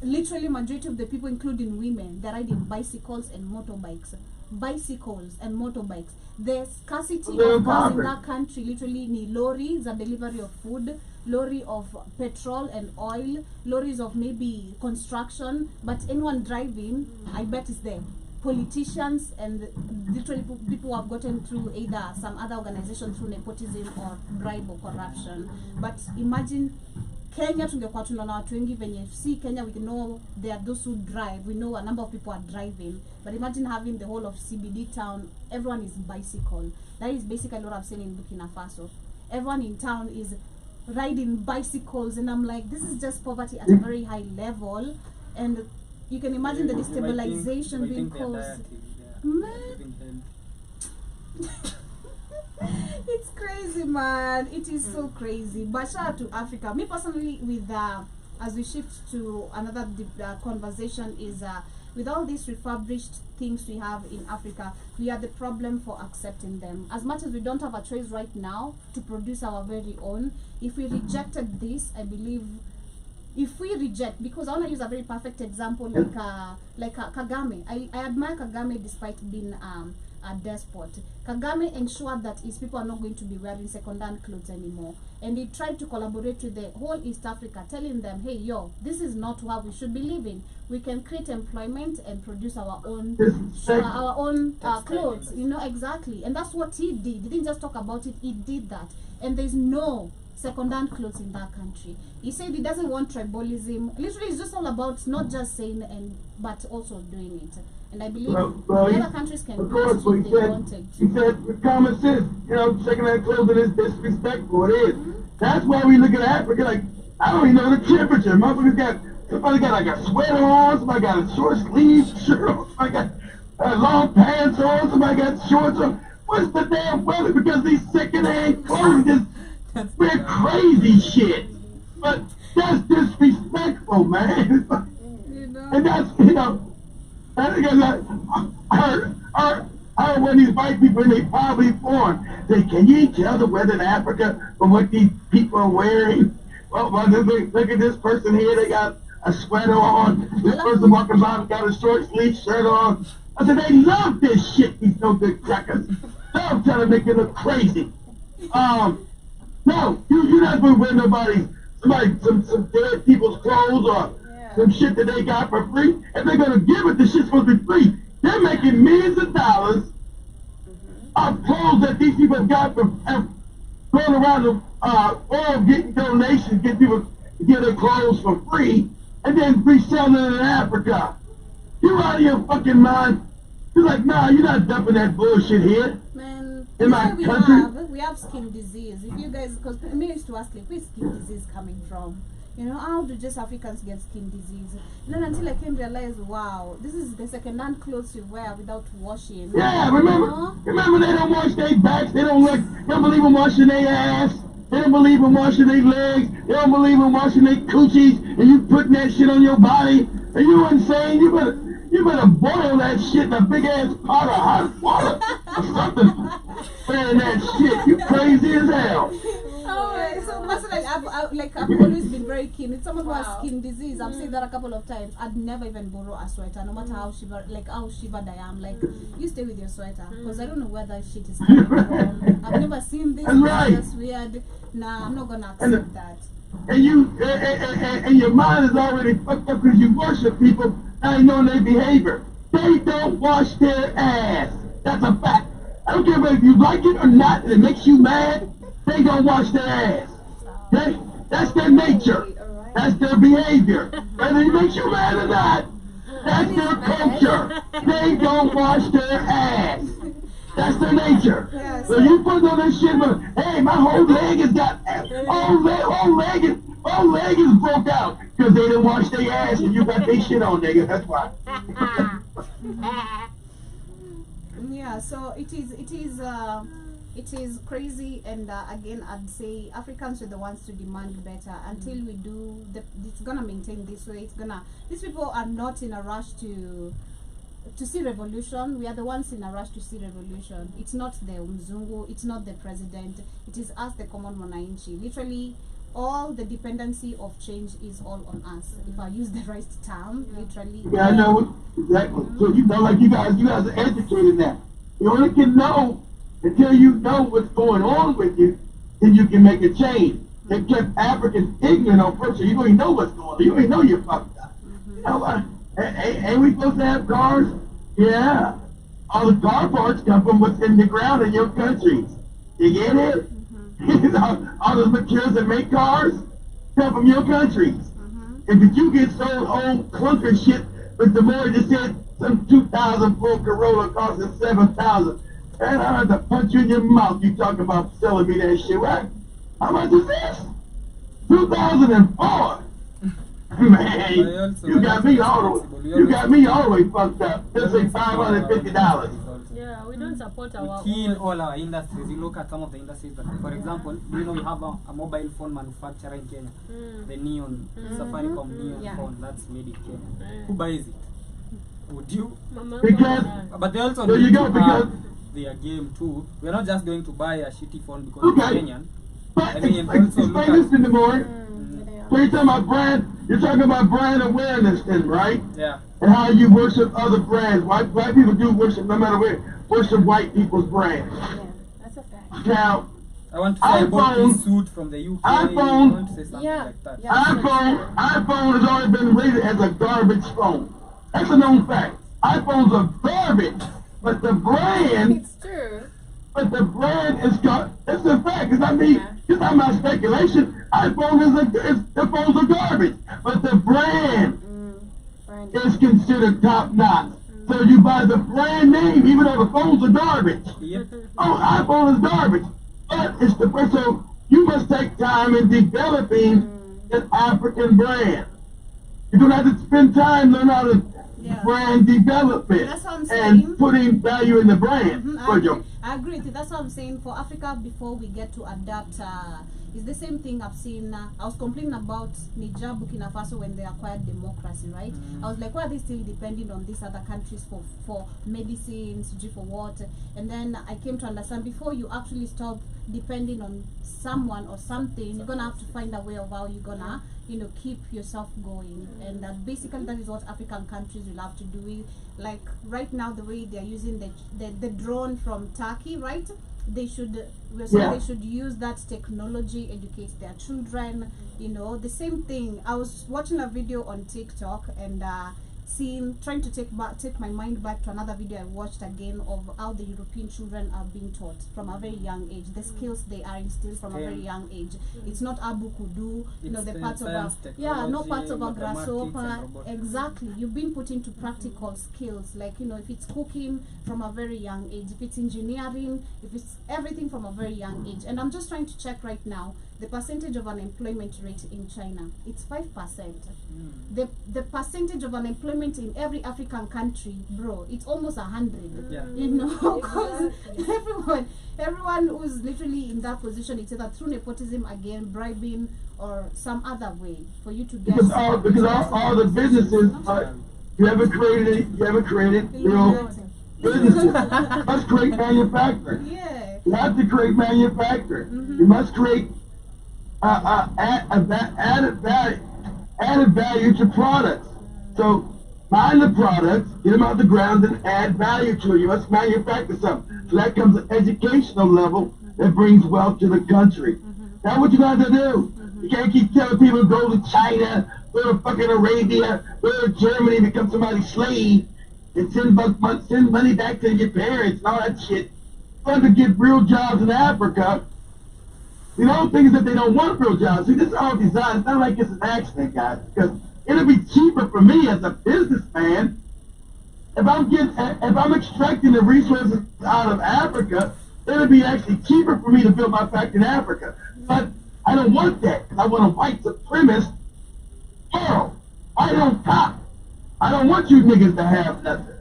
literally majority of the people, including women, they're riding bicycles and motorbikes. bicycles and motorbikes. The scarcity They're of cars in impoverished. that country, literally ni lorry za delivery of food, lorry of petrol and oil, lorries of maybe construction, but anyone driving, I bet is there. Politicians and literally people who have gotten through either some other organization through nepotism or bribe or corruption. But imagine Kenya, tungekuwa tunaona watu wengi venye si Kenya, we know there are those who drive, we know a number of people are driving, but imagine having the whole of CBD town, everyone is bicycle. That is basically what I've seen in Burkina Faso. Everyone in town is riding bicycles, and I'm like, this is just poverty at a very high level, and you can imagine the destabilization being caused. Man. It's crazy, man. It is so crazy. But shout out to Africa. Me personally, with as we shift to another conversation, is with all these refurbished things we have in Africa, we are the problem for accepting them. As much as we don't have a choice right now to produce our very own, if we rejected this, I believe, if we reject, because I want to use a very perfect example, like Kagame. I admire Kagame despite being a despot. Kagame ensured that his people are not going to be wearing second-hand clothes anymore, and he tried to collaborate with the whole East Africa, telling them, hey, yo, this is not how we should be living. We can create employment and produce our own clothes, you know, exactly. And that's what he did. He didn't just talk about it, he did that. And there's no second-hand clothes in that country. He said he doesn't want tribalism. Literally, it's just all about not just saying but also doing it. And I believe other countries can do it if they wanted to. He said, with common sense, you know, second-hand clothing is disrespectful. It is. That's why we look at Africa like, I don't even know the temperature. Somebody got like a sweater on, somebody got a short sleeve shirt on, somebody got long pants on, somebody got shorts on. What's the damn weather? Because these second-hand clothing we're crazy shit. But that's disrespectful, man. You know? And that's, you know, I heard one of these white people, and they probably foreign, say, can you tell the weather in Africa from what these people are wearing? Well, look at this person here, they got a sweater on. This person walking by got a short sleeve shirt on. I said, they love this shit, these no good crackers. Love trying to make it look crazy. No, you're not going to wear some dead people's clothes or some shit that they got for free. If they're going to give it, the shit's supposed to be free. They're making millions of dollars of clothes that these people have got from going around the world getting donations, get people to get their clothes for free, and then reselling it in Africa. You out of your fucking mind? You're like, nah, you're not dumping that bullshit here. Man, in my country. We have skin disease. If you guys, because me used to ask, like, where's skin disease coming from? You know, how do just Africans get skin disease? And then until I came to realize, wow, this is the second-hand clothes you wear without washing. Yeah, remember they don't wash their backs, they don't believe in washing their ass, they don't believe in washing their legs, they don't believe in washing their coochies, and you putting that shit on your body. Are you insane? You better boil that shit in a big-ass pot of hot water or something. Wearing that shit, you crazy as hell. Oh, so personally, I've always been very keen. It's someone who has skin disease. I've said that a couple of times. I'd never even borrow a sweater, no matter how shivered I am. Like, you stay with your sweater, because I don't know where that shit is coming from. I've never seen this. Right. That's weird. Nah, I'm not gonna accept that. And your mind is already fucked up because you worship people not knowing their behavior. They don't wash their ass. That's a fact. I don't care if you like it or not, and it makes you mad. They don't wash their ass. Okay? That's their nature. That's their behavior. Whether it makes you mad or not, that's their culture. They don't wash their ass. That's their nature. Yes. So you put on this shit, but hey, my whole leg is whole leg is broke out because they didn't wash their ass and you got their shit on, nigga. That's why. Yeah. So it is crazy, and again, I'd say Africans are the ones to demand better. Until we do, it's gonna maintain this way. These people are not in a rush to see revolution. We are the ones in a rush to see revolution. It's not the Mzungu, it's not the president, it is us, the common mwananchi. Literally, all the dependency of change is all on us. If I use the right term, literally. Yeah, I know exactly. So you know, like you guys are educated now. You only can know until you know what's going on with you, then you can make a change. They kept Africans ignorant on purpose. You don't even know what's going on. You don't even know you're fucked up. You know what? Ain't we supposed to have cars? Yeah. All the car parts come from what's in the ground in your countries. You get it? all those materials that make cars come from your countries. And if you get sold old clunker shit, but the more just said some 2004 Corolla costing 7,000, and I had to punch you in your mouth. You talk about selling me that shit, right? How much is this? 2004. Man, you got me all the way fucked up. Let's say $550. Yeah, we don't support our we kill own. all our industries. You look at some of the industries that, for example, do you know we have a mobile phone manufacturer in Kenya? The Neon, Safaricom Neon phone, that's made in Kenya. Who buys it? Would you? Because, But they also there you need go, to because have their game too. We're not just going to buy a shitty phone because Okay. it's Kenyan. but I mean, also look explain this at, to the board. So you're talking about you're talking about brand awareness then, right? yeah. And how you worship other brands. White people do worship, no matter where, worship white people's brands. Yeah, that's a fact. Now, I want to say I bought iPhone- this suit from the UK. iPhone- I want to say something Yeah. like that. Yeah. iPhone has already been rated as a garbage phone. That's a known fact. iPhones are garbage, but the brand, It's true. is got. It's a fact. Cause I mean, it's not my speculation. The phones are garbage, but the brand Brand. is considered top notch. So you buy the brand name, even though the phones are garbage. Yep. Oh, iPhone is garbage, but it's the first. So you must take time in developing an African brand. You're gonna have to spend time learning how to Yeah. brand development That's what I'm saying. and putting value in the brand. I agree with you. That's what I'm saying. For Africa, before we get to adapt, it's the same thing I've seen. I was complaining about Niger, Burkina Faso when they acquired democracy, right? I was like, why are they still depending on these other countries for medicines, for water? And then I came to understand, before you actually stop depending on someone or something, you're gonna have to find a way of how you're gonna, keep yourself going. And basically that is what African countries will have to do. Like right now, the way they're using the drone from Turkey, right? They should they should use that technology, educate their children. The same thing. I was watching a video on TikTok and trying to take my mind back to another video I watched again of how the European children are being taught from a very young age. The skills they are instilled from a very young age. It's not Abu Kudu, the parts of no parts of a grasshopper. Exactly. You've been put into practical skills, like if it's cooking from a very young age, if it's engineering, if it's everything from a very young age. And I'm just trying to check right now the percentage of unemployment rate in China. It's 5%. The percentage of unemployment in every African country, bro, it's almost 100. Yeah. Because everyone who's literally in that position, it's either through nepotism again, bribing, or some other way for you to get. Because all the businesses, you haven't created real businesses. You must create manufacturing. Yeah. You have to create manufacturing. You must create added value to products. So find the products, get them out the ground, and add value to it. You must manufacture something. So that comes an educational level that brings wealth to the country. That's what you got to do. You can't keep telling people to go to China, go to fucking Arabia, go to Germany, become somebody's slave, and send money back to your parents and all that shit. Trying to get real jobs in Africa. The whole thing is that they don't want real jobs. See, this is all designed. It's not like it's an accident, guys, because it'll be cheaper for me as a businessman if I'm extracting the resources out of Africa. It'll be actually cheaper for me to build my factory in Africa. But I don't want that. I want a white supremacist world. I don't top. I don't want you niggas to have nothing.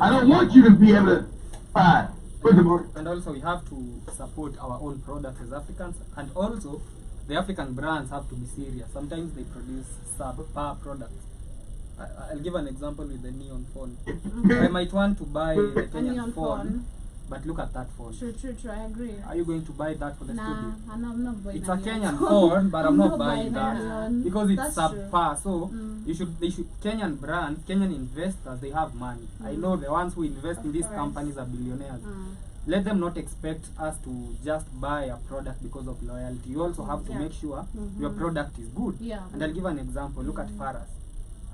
I don't want you to be able to buy. And also we have to support our own products as Africans, and also the African brands have to be serious. Sometimes they produce subpar products. I'll give an example with the Neon phone. I might want to buy the Kenyan phone, But look at that phone. True, I agree. Are you going to buy that for the Nah, studio? I'm not buying It's a any Kenyan phone. phone, but I'm not not buying buying that any. because it's That's subpar. So Mm. they should Kenyan brands, Kenyan investors, they have money. I know the ones who invest in these course. companies are billionaires. Mm. Let them not expect us to just buy a product because of loyalty. You also have to Yeah. make sure Mhm. your product is good. Yeah. And I'll give an example. Look at Faras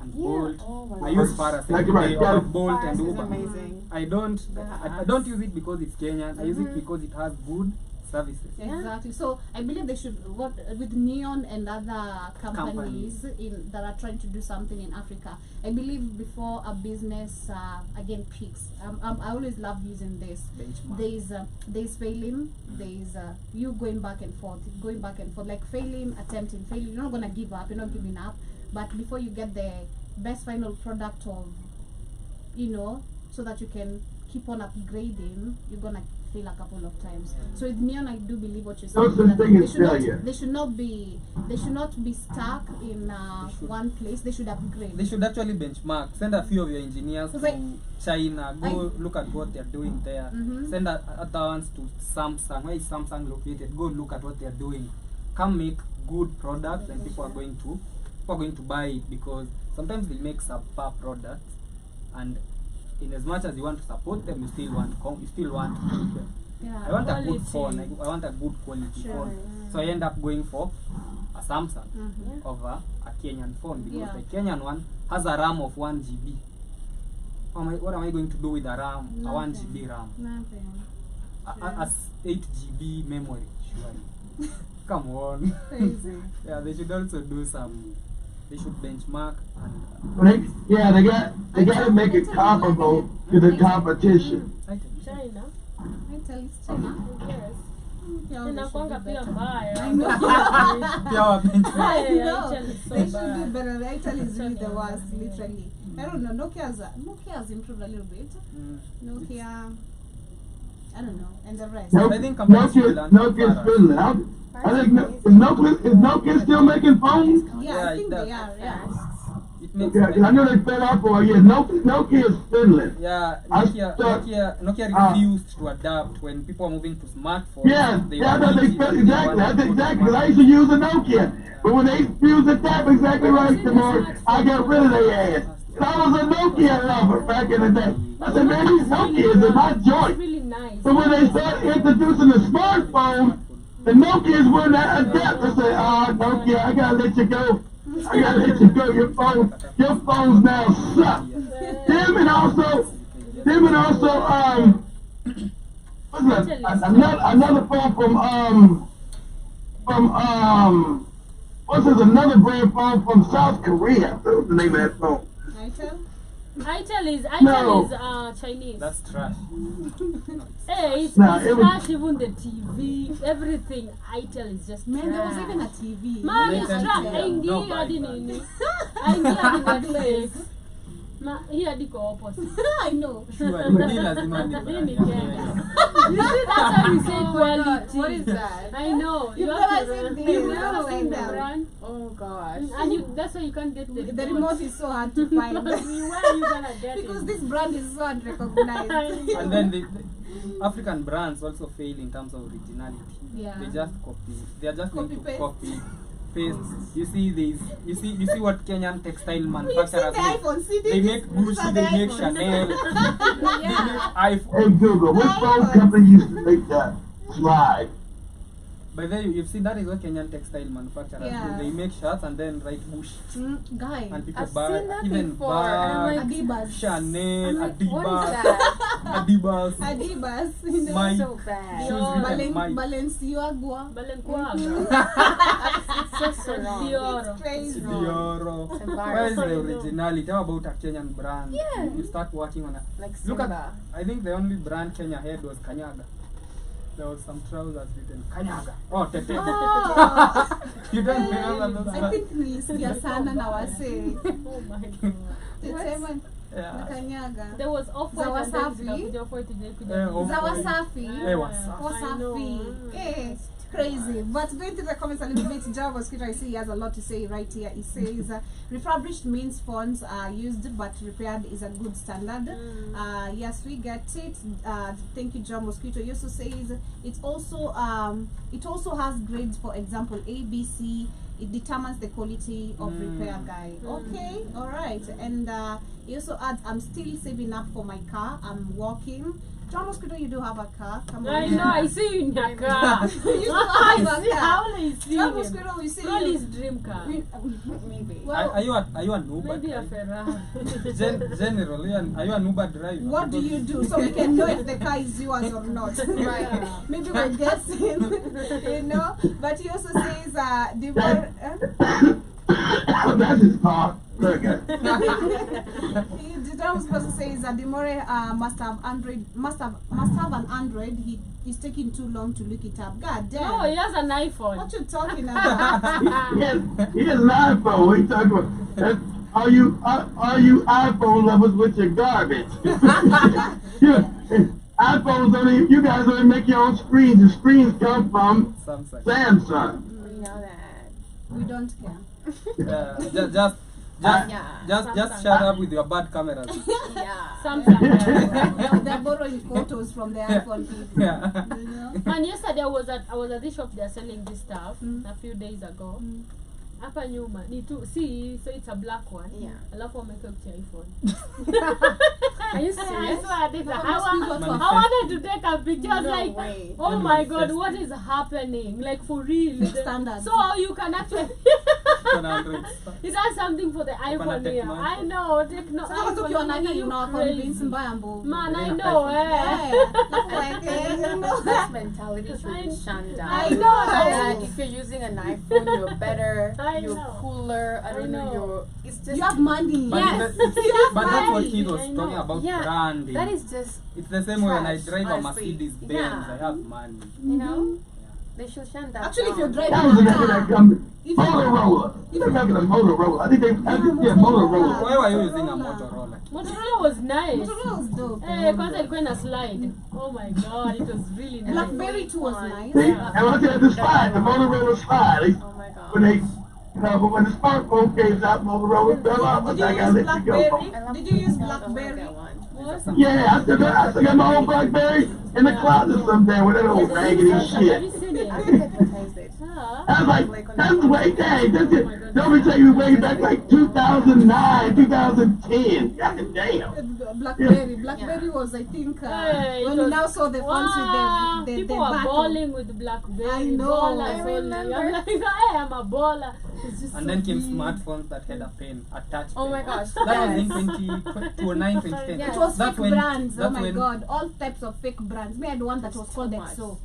and Yeah. Bolt. Oh my I God. use Faras Like every right, day yeah. over Bolt Faras and is Uber. amazing. I don't use it because it's Kenyan. I use it Mhm. because it has good services. Yeah. Exactly. So I believe they should what with Neon and other companies that are trying to do something in Africa. I believe before a business again peaks. I always love using this. Benchmark. There's failing. There's you going back and forth, like failing, attempting, failing. You're not gonna give up. You're not giving up. But before you get the best final product of, so that you can keep on upgrading, you're gonna fail a couple of times. So with Neon, I do believe what you're saying. No such that thing as failure. they should not be stuck in one place. They should upgrade. They should actually benchmark. Send a few of your engineers to Because China. Go look at what they're doing there. Mhm. Send other ones to Samsung. Where is Samsung located? Go look at what they're doing. Come make good products, and people are going to buy it, because sometimes they make subpar products, and in as much as you want to support them, you still want to keep them. Yeah. I want a good Quality. phone. I want a good quality Sure. phone. So I end up going for a Samsung Mhm. over a Kenyan phone, because Yeah. the Kenyan one has a RAM of 1 GB. What am I going to do with a RAM? A 1 Nothing. GB RAM? Nothing. A 8 GB memory, surely. Come on. Crazy. Yeah, they should also do some. They should benchmark and. They got to make it comparable to the competition. I tell you. China. I tell you, it's China. Yes. Yeah, they Inakwanga should do pia better. mbaya. I know. Pia wa benchmark. I know. Itel is so They should bad. do better. The Itel is really the China. worst, literally. I don't know. Nokia's improved a little bit. Mm. Nokia, I don't know, and the rest. I think companies should learn from Nokia's Faras. Finland. I think is Nokia still making phones? Yeah, Yeah, I it think does. they are. Yeah. It makes Yeah, 'cause I know they fed up for a year. Nokia is Finland. Yeah, I Nokia thought- refused to adapt when people are moving to smartphones. Yeah, They that's were what they easy, felt they exactly. wanted That's to put exactly. them I used to use a Nokia, but when they fused the tab exactly right, tomorrow, I got rid of their ass. I was a Nokia lover back in the day. I said, man, these Nokias are my It's joint. really nice. But when they started introducing the smartphone, the Nokias were not adapt. I said, Nokia, I gotta let you go. I gotta let you go. Your phones now suck. Them and also, what's that? Another phone from what's this? Another brand phone from South Korea. What's the name of that phone? Itel? Itel is Chinese. That's trash. Hey, it's Nah, it was- trash, even the TV, everything. Itel is just Man, there was trash. even a TV. Man, They it's tend trash. to, Aingi no buy hadi that. nini. Aingi hadi Netflix. Hii hadi kwa opposite. I know. Sure, hii lazima ni Hii ni brand. Kenya. You see, that's how we say quality. What is that? I know. You've have never to seen run. the- You've no, never seen the no. brand. Oh gosh. And that's why you can't get the The remote is so hard to find. Where are you gonna get Because it? this brand is so unrecognized. And then the African brands also fail in terms of originality. Yeah. They just copy. They are just going to Copy-paste. copy, paste. You see what Kenyan textile You've seen manufacturers the make. iPhone. See, They this make is Gucci, the they make iPhone. Chanel, they Yeah. make iPhone. Hey Google, what phone company used to make that slide? By the way, you've seen that is what Kenyan textile manufacturers Yeah. do. They make shirts and then write Bush. Guy. And people I've buy seen that even before, and I'm bags, like, Adibas. Chanel, I'm like, what is Adibas, that? Adibas, Adibas. You know. My So bad. shoes written My. Balenciaga. Balenciaga. It's so wrong. Dior. It's crazy. Dioro. It's Where is the embarrassing. originality? How about a Kenyan brand? Yeah. You start working on it. Like Look at Simba. I think the only brand Kenya had was Kanyaga. There was some trousers written Kanyaga. Oh, Tete. Oh. You don't remember those? I think nilisikia sana na wasee. Oh my god. Tetema na Yeah. kanyaga. There was off Za Wasafi. zikakuja off-white, zikakuja Yeah, kuja. Za Wasafi. Eh, Wasafi. Wasafi. Eh. crazy. But going to the comments a little bit, Joe Mosquito, I see he has a lot to say right here. He says, refurbished means phones are used, but repaired is a good standard. Yes, we get it. Thank you, Joe Mosquito. He also says it also has grades. For example, A, B, C. It determines the quality of repair guy. Okay, all right. And he also adds, I'm still saving up for my car. I'm walking. John Mosquito, you do have a car. Come on. I know, I see you in your car. You do have a car. How will I see John him? Mosquito, we see Probably you. his dream car. Maybe. Well, Are you an Uber? Maybe a Ferrari. Generally, are you an Uber driver? what do you do so we can know if the car is yours or not? Right. Maybe we're guessing, you know. But he also says, the more. That's his car. Look at The John Mosquito says that the more must have an Android. He's taking too long to look it up. God damn. No, he has an iPhone. What you talking about? he has an iPhone. What are you talking about? Are you iPhone lovers with your garbage? iPhones only, you guys only make your own screens. The screens come from Samsung. We know that. We don't care. Just shut up with your bad cameras. Yeah. Samsung. They're borrowing photos from the iPhone people. Yeah. You know? And yesterday I was at this shop. They're selling this stuff a few days ago. Hapa nyuma ni tu see, so it's a black one. Yeah. Alafu wameka kwa iPhone. Are you I serious? swear this. No, I no, wanted to take a picture. I was No like, way. oh my god, what is happening? Like for real. Fixed standards. So you can actually. It has something for the iPhone here. techno I know, techno. Sasa watu ukiona hii unawaconvince mbaya mbovu. Man, I know, That mentality should be shunned down. I know. That if you're using an iPhone, you're better, I you're know. cooler. I don't know. know. It's just. You have money. But, Yes. but that's what he was I talking know. about Yeah, branding. that is just, It's the same way when I trash, drive a honestly. Mercedes Benz, Yeah. I have money. you know, they should shun that Actually, if you're down. driving That was the a name of that car, company. If- Motorola. You remember the Motorola? I think Motorola. Why were you using a Motorola? Motorola was nice. Motorola was dope. Kwanza ilikuwa ina slide. Oh my god, it was really nice. BlackBerry too was nice. See, and I said the slide, the Motorola slide. Oh my god. When they, but when the smartphone came out, Motorola fell off. I Did you gotta use let you BlackBerry? go. I love Did you use that. I BlackBerry? want that one. Yeah, I still got my own BlackBerry in the closet someday with that old raggedy Have shit. you seen it? I think advertised it. Huh? I was like, that's way, dang, that's it. Don't be taking me way back like 2009, 2010. God damn. BlackBerry was, I think, Hey, it when we was- now saw the phones Wow, with the people are battle. balling with BlackBerry. I know. Ballers I only. remember. I'm like, hey, I'm a baller. It's just And so then came big. smartphones that had a pen, a touch Oh pen. my gosh. That was in Yes. 2009, 2010. Yeah. It was That's fake brands. Oh that's my when god, all types of fake brands. Me had one that was called Too much. EXO.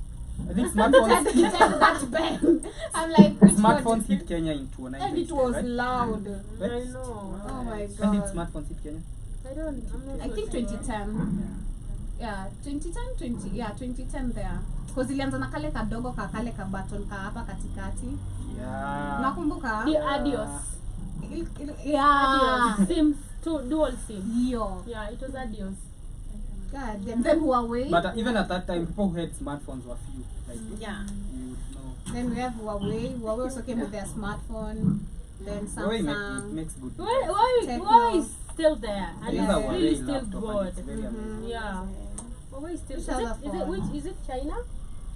I think Had smartphones, that pen. I'm like, which smartphones one? hit Kenya in 2009. And it was 2010, loud. I right? know. Oh my When did god. smartphones hit Kenya? I'm not I sure. think 2010. Yeah, 2010 there. Cause ilianza na kale kadogo ka kale ka button ka hapa katikati. Yeah. Nakumbuka? The Adios. Yeah. Adios. SIM, dual SIM. Yo. Yeah, it was Adios. God damn. Then Huawei. But even at that time, people who had smartphones were few. Like, Yeah. you would know. Then we have Huawei. Huawei also came with their smartphone. Then Huawei Samsung. makes good. Why Techno. is still there? And Yeah. it's Huawei really still laptop and it's good. very amazing. Yeah. Huawei is still. Which Is other it phone? is it China?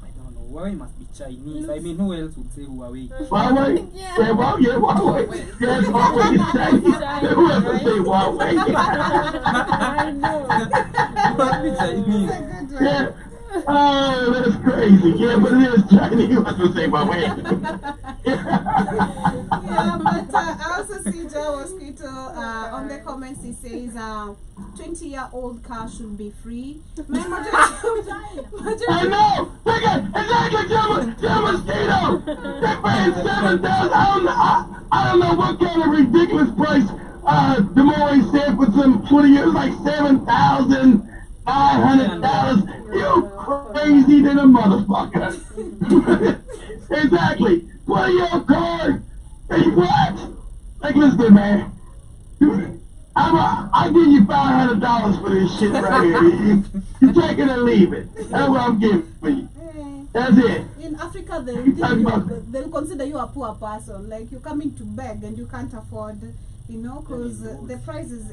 I don't know. Huawei must be Chinese. I mean, who else would say Huawei? Huawei? Yeah. Yeah, Huawei. Yes, Huawei is Chinese. Who else would say Huawei? I know. Must be Chinese. Yeah. Oh, that's crazy. Yeah, but it is Chinese. Who else would say Huawei? Yeah, but I also see Joe Mosquito on the comments. He says 20-year-old car should be free. I know. Look at exactly Joe Mosquito. They're paying $7,000. I don't know what kind of ridiculous price Demore said for some 20 years, like $7,900. You crazy than a motherfucker. Exactly. 20-year-old car. Hey, what? Like, listen, man. Dude, I'll give you $500 for this shit right here. You take it or leave it. That's what I'm giving for you. That's it. In Africa, they'll consider you a poor person. Like you coming to beg and you can't afford, you know, because the prices,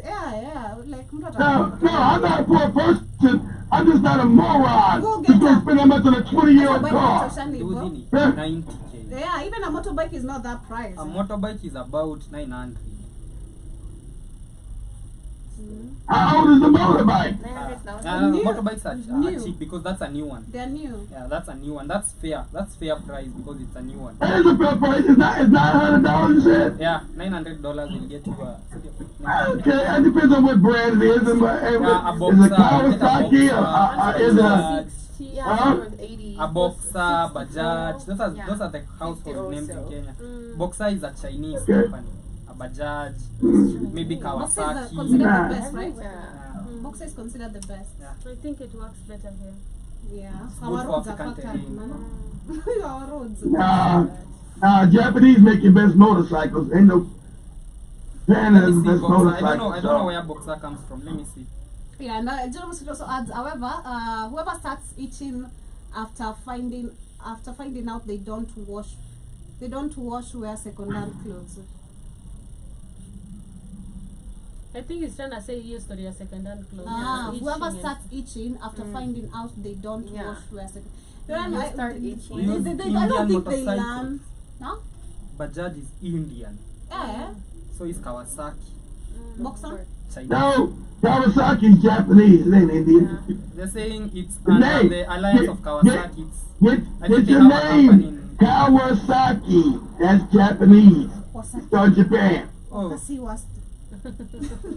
like No, I'm not a poor person. I'm just not a moron. Go Just get gonna a- spend how much on a 20-year-old car. Dudini, Yeah. 90k. Yeah, even a motorbike is not that price. A motorbike is about 900. How old is the motorbike? 900 now. New. Motorbikes are New. cheap because that's a new one. They're new. Yeah, that's a new one. That's fair. That's fair price because it's a new one. That is a fair price. It's $900, you said? Yeah, $900 will get you a. Okay, that depends on what brand it is. And what, Yeah, a is it Boxer, Kawasaki or is it a... Yeah, Huh? it was 80. A Boxer, Bajaj. Yeah. Those are the household names in also. Kenya. Boxer is a Chinese Okay. company. A Bajaj, maybe Boxer is Kawasaki. considered Nah. the best, right? Yeah. Boxer is considered the best. Yeah. I think it works better here. Yeah. good Our for roads are African fucked up, terrain. man. Our roads. Japanese make your best motorcycles. Ain't no... Japan Let has me the see best Boxer. I motorcycles. don't know where Boxer comes from. Let me see. Yeah, and John Mosquito also adds, however, whoever starts itching after finding out they don't wash wear second-hand clothes. I think he's trying to say you story a second-hand clothes. Whoever Itching starts itching after finding out they don't Yeah. wash wear second. You start itching. Use I Indian don't think they motorcycles. learn. No? Bajaj is Indian. Yeah. So is Kawasaki. Boxer? Chinese. No, Kawasaki is Japanese. It ain't Indian. They're saying it's The under name. the alliance of Kawasaki. It's, Get I think they your have a company name. in. Kawasaki. That's Japanese. So Japan. Oh, Kasi was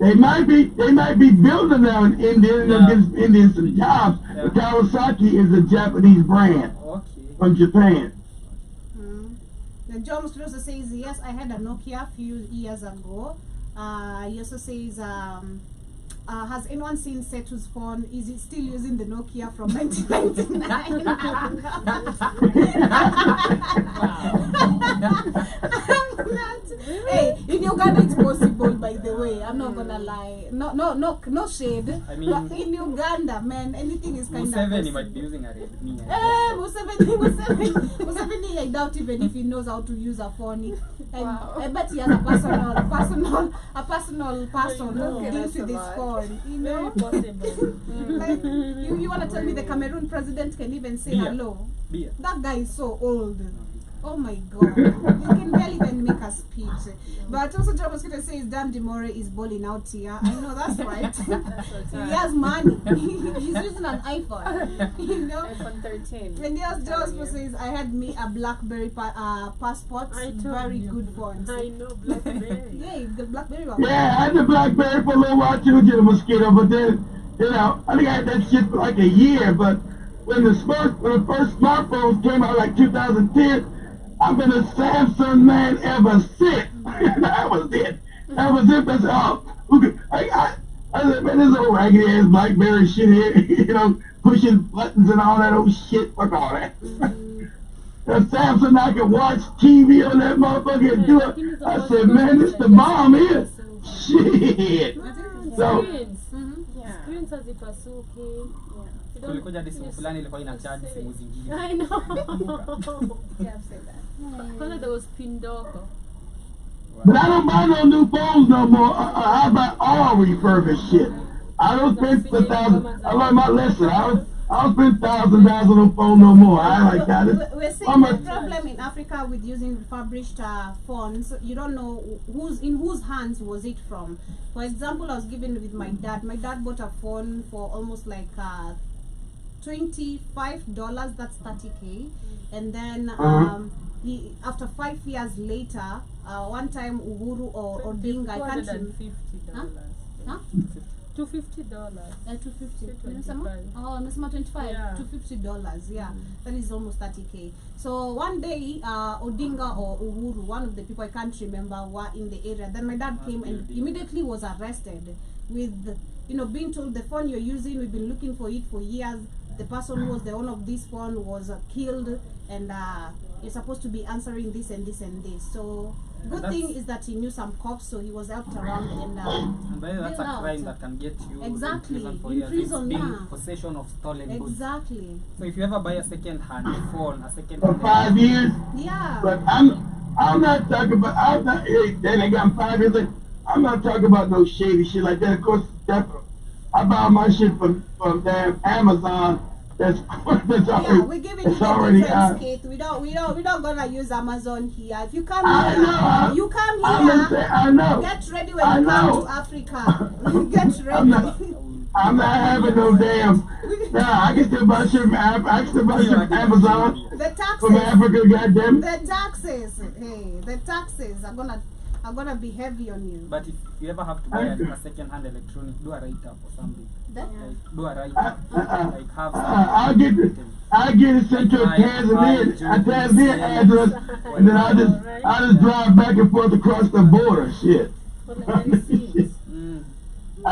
They might be building now in India and Yeah. give Indians some jobs. Yeah. But Kawasaki is a Japanese brand okay. from Japan. The John Mosquito also says, yes, I had a Nokia a few years ago. He also says, has anyone seen Setu's phone? Is it still using the Nokia from 1999? Hey, in Uganda it's possible, by the way. I'm not gonna lie. No shade. I mean- but in Uganda, man, anything is kind of Museveni might be using a Redmi. Museveni, I doubt even if he knows how to use a phone. Wow. I bet he has a personal person who Okay, deals that's with a his lot. phone. You Very know, possible. like you want to tell me the Cameroon president can even say Yeah. hello? Beer. That guy is so old. Oh my god. He can barely even make a speech. But also John Mosquito says Dan Demore is balling out here. I know that's right. He has money. He's using an iPhone. You know? iPhone 13. And yes, John Telling Mosquito you. says I had me a BlackBerry passport. I told Very you. good phones. I know Blackberry. Yeah, the BlackBerry one. Yeah, I had the BlackBerry for a little while too, just a mosquito, but then, you know, I think I had that shit for like a year, but when the first smartphones came out like 2010, I've been a Samsung man ever since. That was it. That's all. I said, man, this old raggedy ass BlackBerry shit here, you know, pushing buttons and all that old shit. Fuck all that. The Samsung, I can watch TV on that motherfucker and do it. I said, man, this the bomb here. Shit. So, Screens. Yeah. Screens hazipasuki. You don't- Kulikuja hadi simu yes. fulani ilikuwa ina charge simu zingine. I know. Yeah, I've said that. Kwanza there was Pindoko. but I don't buy no new phones no more. I buy all refurbished shit. I don't spend $1,000. I learned my lesson. I don't spend $1,000 on a phone no more. I like that. We're How seeing the much- problem in Africa with using refurbished phones. You don't know in whose hands was it from. For example, I was given with my dad. My dad bought a phone for almost like $25. That's 30K. And then he after 5 years later, one time Uhuru or Odinga, I can't remember. $250. Huh? $250. $250. 25. Oh, Nasema 25. Yeah. $250. Yeah, that is almost 30K. So one day, Odinga or Uhuru, one of the people I can't remember, were in the area. Then my dad came and immediately was arrested with, being told the phone you're using, we've been looking for it for years. The person who was the owner of this phone was killed, and you're supposed to be answering this and this and this. So Good thing is that he knew some cops, so he was helped around and And by the way, that's bailed a out. crime that can get you Exactly. in prison for In years. prison, It's being yeah. possession of stolen goods. Exactly. So if you ever buy a second-hand phone, a For second-hand 5 years. Yeah. But I'm not talking about, I'm not, hey, then they got 5 years. I'm not talking about no shady shit like that. Of course, I buy my shit from damn Amazon. That's Yeah, we're giving you that's the already difference, Kate. We don't gonna use Amazon here. If you come I here, know. you come I'm here. just saying, I know. Get ready when I you come know. to Africa. Get I'm ready. I'm not having no damn. Nah, I can still buy shit from I can still buy shit from Amazon The from taxes. Africa. Goddamn. The taxes. Hey, the taxes are gonna be heavy on you. But if you ever have to buy a second-hand electronic, do a write-up or something. That- Like, do a write-up. Like have some. I'll get it sent to a Tanzania address, and then I just drive back and forth across the border. Shit. Mm. I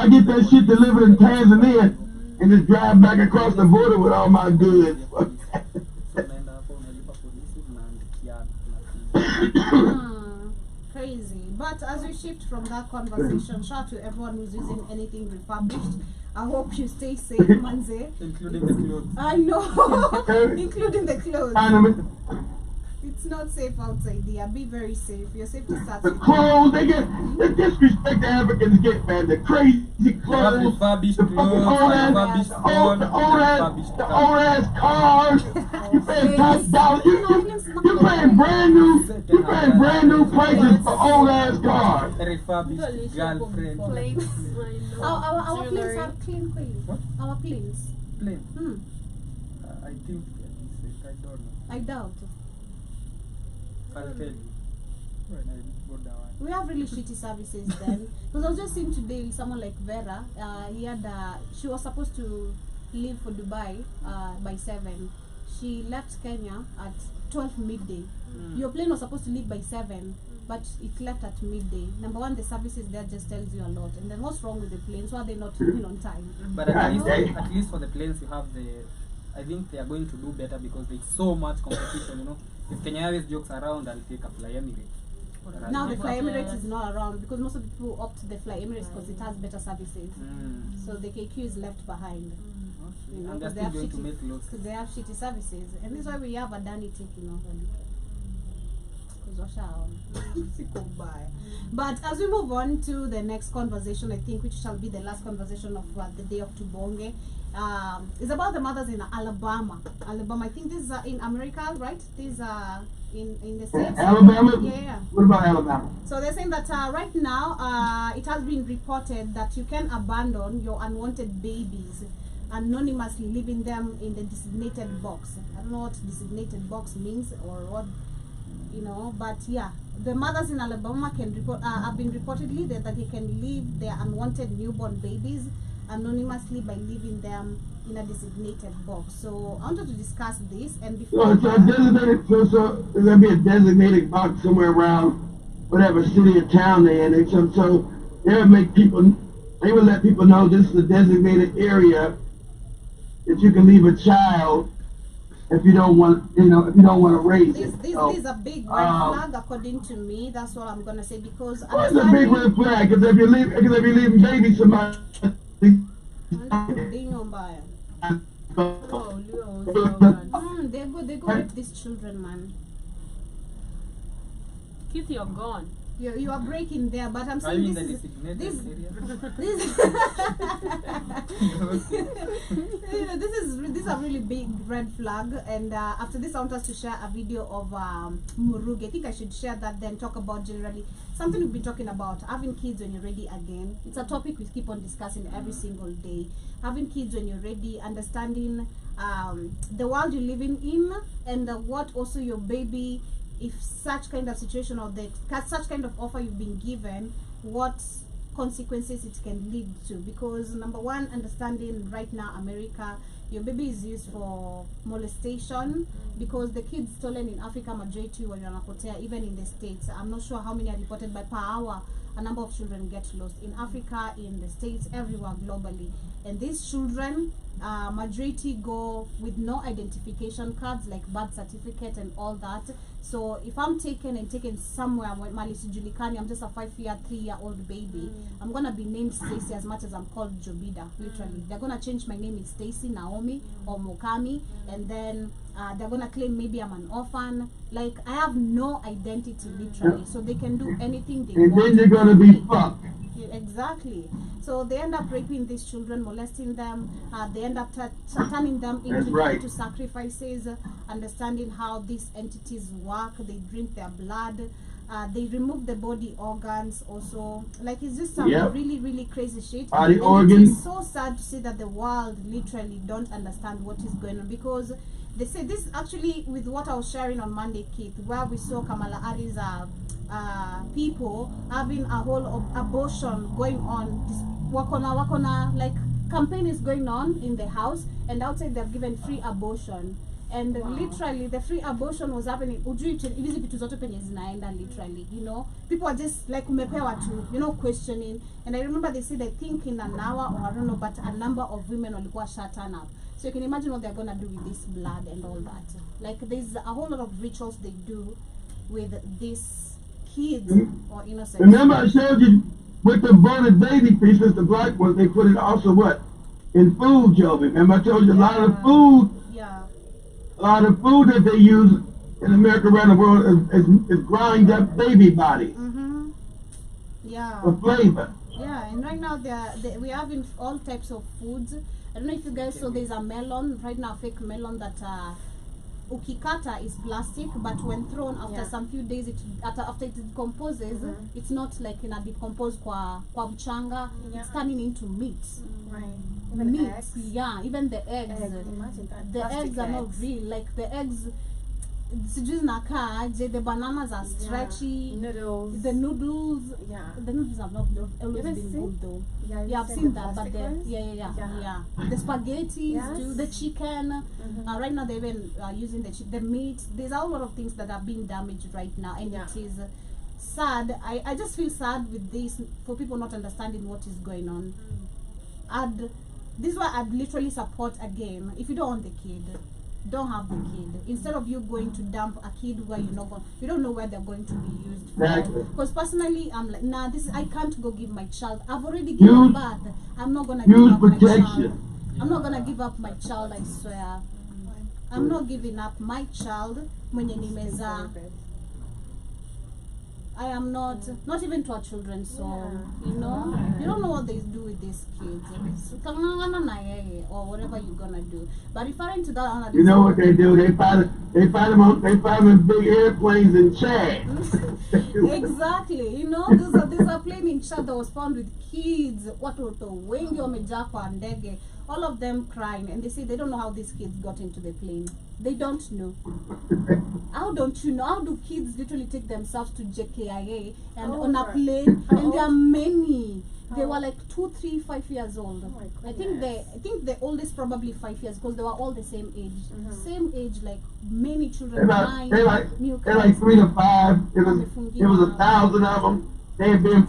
get that shit delivered in Tanzania and just drive back across the border with all my goods. So unaenda hapo unalipa polisi unaandikia. Crazy. But as we shift from that conversation, shout out to everyone who's using anything refurbished. I hope you stay safe, Manze. Including the clothes. I know, including the clothes. It's not safe outside there. Be very safe. Your safety starts The with clothes, the disrespect the Africans get, man. The crazy clothes, refurbished the fucking clothes, old ass, refurbished the phone, refurbished old ass cars. You paying $1,000. You paying brand new prices for old ass cars. refurbished girlfriend. Plates. Our planes Jewelry. are clean, clean. What? Our planes. Plane. Hmm. I think I don't know. I doubt. I'll tell you when I go down. We have really shitty services then. Because I was just seeing today with someone like Vera. She was supposed to leave for Dubai by 7. She left Kenya at 12 midday. Your plane was supposed to leave by 7, but it left at midday. Number one, the services there just tells you a lot. And then what's wrong with the planes? Why are they not leaving on time? But at least for the planes you have I think they are going to do better because there's so much competition, you know. If Kenya Airways jokes around, I'll take a Fly Emirates. Now the Fly Emirates is not around because most of the people opt the Fly Emirates because it has better services. So the KQ is left behind. You know, And they're because still going to make loss. because they have shitty services, and this is why we have a Danny taking over. But as we move on to the next conversation, I think which shall be the last conversation of the day of Tubonge, is about the mothers in Alabama. I think this is in America, right? These are in the States. Alabama? Yeah. What about Alabama? So they're saying that right now it has been reported that you can abandon your unwanted babies anonymously, leaving them in the designated box. I don't know what designated box means or what, you know, but yeah, the mothers in Alabama can report have been reportedly that they can leave their unwanted newborn babies anonymously by leaving them in a designated box. So I wanted to discuss this, and before So there's gonna be a designated box somewhere around whatever city or town they're in. So they'll make people, they will let people know this is a designated area that you can leave a child if you don't want, if you don't want to raise it. This is a big red flag, according to me. That's what I'm gonna say, because What's a big red flag? Because if you're leaving babies, somebody. They're good with these children, man. Keith, you're gone. You are breaking there, but I'm Are you saying in the this designated area? is a really big red flag, and after this I want us to share a video of Muruge. I think I should share that, then talk about generally something we've been talking about, having kids when you're ready again. It's a topic we keep on discussing every single day. Having kids when you're ready, understanding the world you're living in, and what also your baby, if such kind of situation or such kind of offer you've been given, what consequences it can lead to. Because number one, understanding right now America, your baby is used for molestation, because the kids stolen in Africa, majority when you're napotea, even in the States, I'm not sure how many are reported, but per hour a number of children get lost in Africa, in the States, everywhere globally. And these children, majority go with no identification cards like birth certificate and all that. So if I'm taken somewhere where Mali Sijulikani, I'm just a 5-year, 3-year-old baby, I'm gonna be named Stacy as much as I'm called Jobida, literally. They're gonna change my name is Stacy, Naomi, or Mokami, and then they're gonna claim maybe I'm an orphan. Like, I have no identity, literally. So they can do anything they want. And then they're gonna be fucked. Exactly. So they end up raping these children, molesting them. They end up turning them into sacrifices, understanding how these entities work. They drink their blood. They remove the body organs also. Like, it's just some really, really crazy shit. Body organs. It's so sad to see that the world literally don't understand what is going on, because they say this actually with what I was sharing on Monday, Keith, where we saw Kamala Harris people having a whole abortion going on. This wakona like campaign is going on in the house, and outside they're given free abortion. And literally the free abortion was happening. Literally, you know, people are just like umepewa tu, you know, questioning. And I remember they said, I think in an hour, or I don't know, but a number of women walikuwa shatan up. So you can imagine what they're gonna do with this blood and all that. Like, there's a whole lot of rituals they do with these kids or innocent. Remember I showed you with the burning baby pieces, the black ones, they put it also what? In food, Joby. Remember I told you a lot of food. Yeah. A lot of food that they use in America around the world is grind up baby bodies. Yeah. For flavor. Yeah, and right now we're having all types of foods. I don't know if you guys saw, there's a melon right now, fake melon that ukikata is plastic, but when thrown after some few days, after it decomposes, it's not like in a decomposed kwa mchanga, it's turning into meat. Right. Even meat, eggs. Yeah, even the eggs. Imagine that. The eggs are not real. Like the eggs, the bananas are stretchy. Noodles. The noodles. Yeah. The noodles have not always been good though. Yeah, I've seen that, but yeah. The spaghetti too, the chicken. Right now they're even using the meat. There's a whole lot of things that are being damaged right now, and it is sad. I just feel sad with this, for people not understanding what is going on. This is why I'd literally support again. If you don't want the kid, don't have the kid. Instead of you going to dump a kid where you don't know where they're going to be used for. Because personally, I'm like, nah, I can't go give my child. I've already given birth. I'm not gonna give up my child. I'm not gonna give up my child, I swear. I'm not giving up my child. Mwenye nimeza. I am not even to our children, so you know, you don't know what they do with these kids. Or whatever you're gonna do. But referring to that, you know what they do? They find them in big airplanes in Chad. Exactly. You know, there's a plane in Chad that was found with kids. Watoto wengi wamejaa kwa ndege. All of them crying, and they say they don't know how these kids got into the plane. They don't know. How don't you know? How do kids literally take themselves to JKIA and on a plane? And there are many. They were like 2, 3, 5 years old. I think the oldest probably 5 years, because they were all the same age. Same age, like many children. They're like 3 to 5. It was 1,000 of them. They had been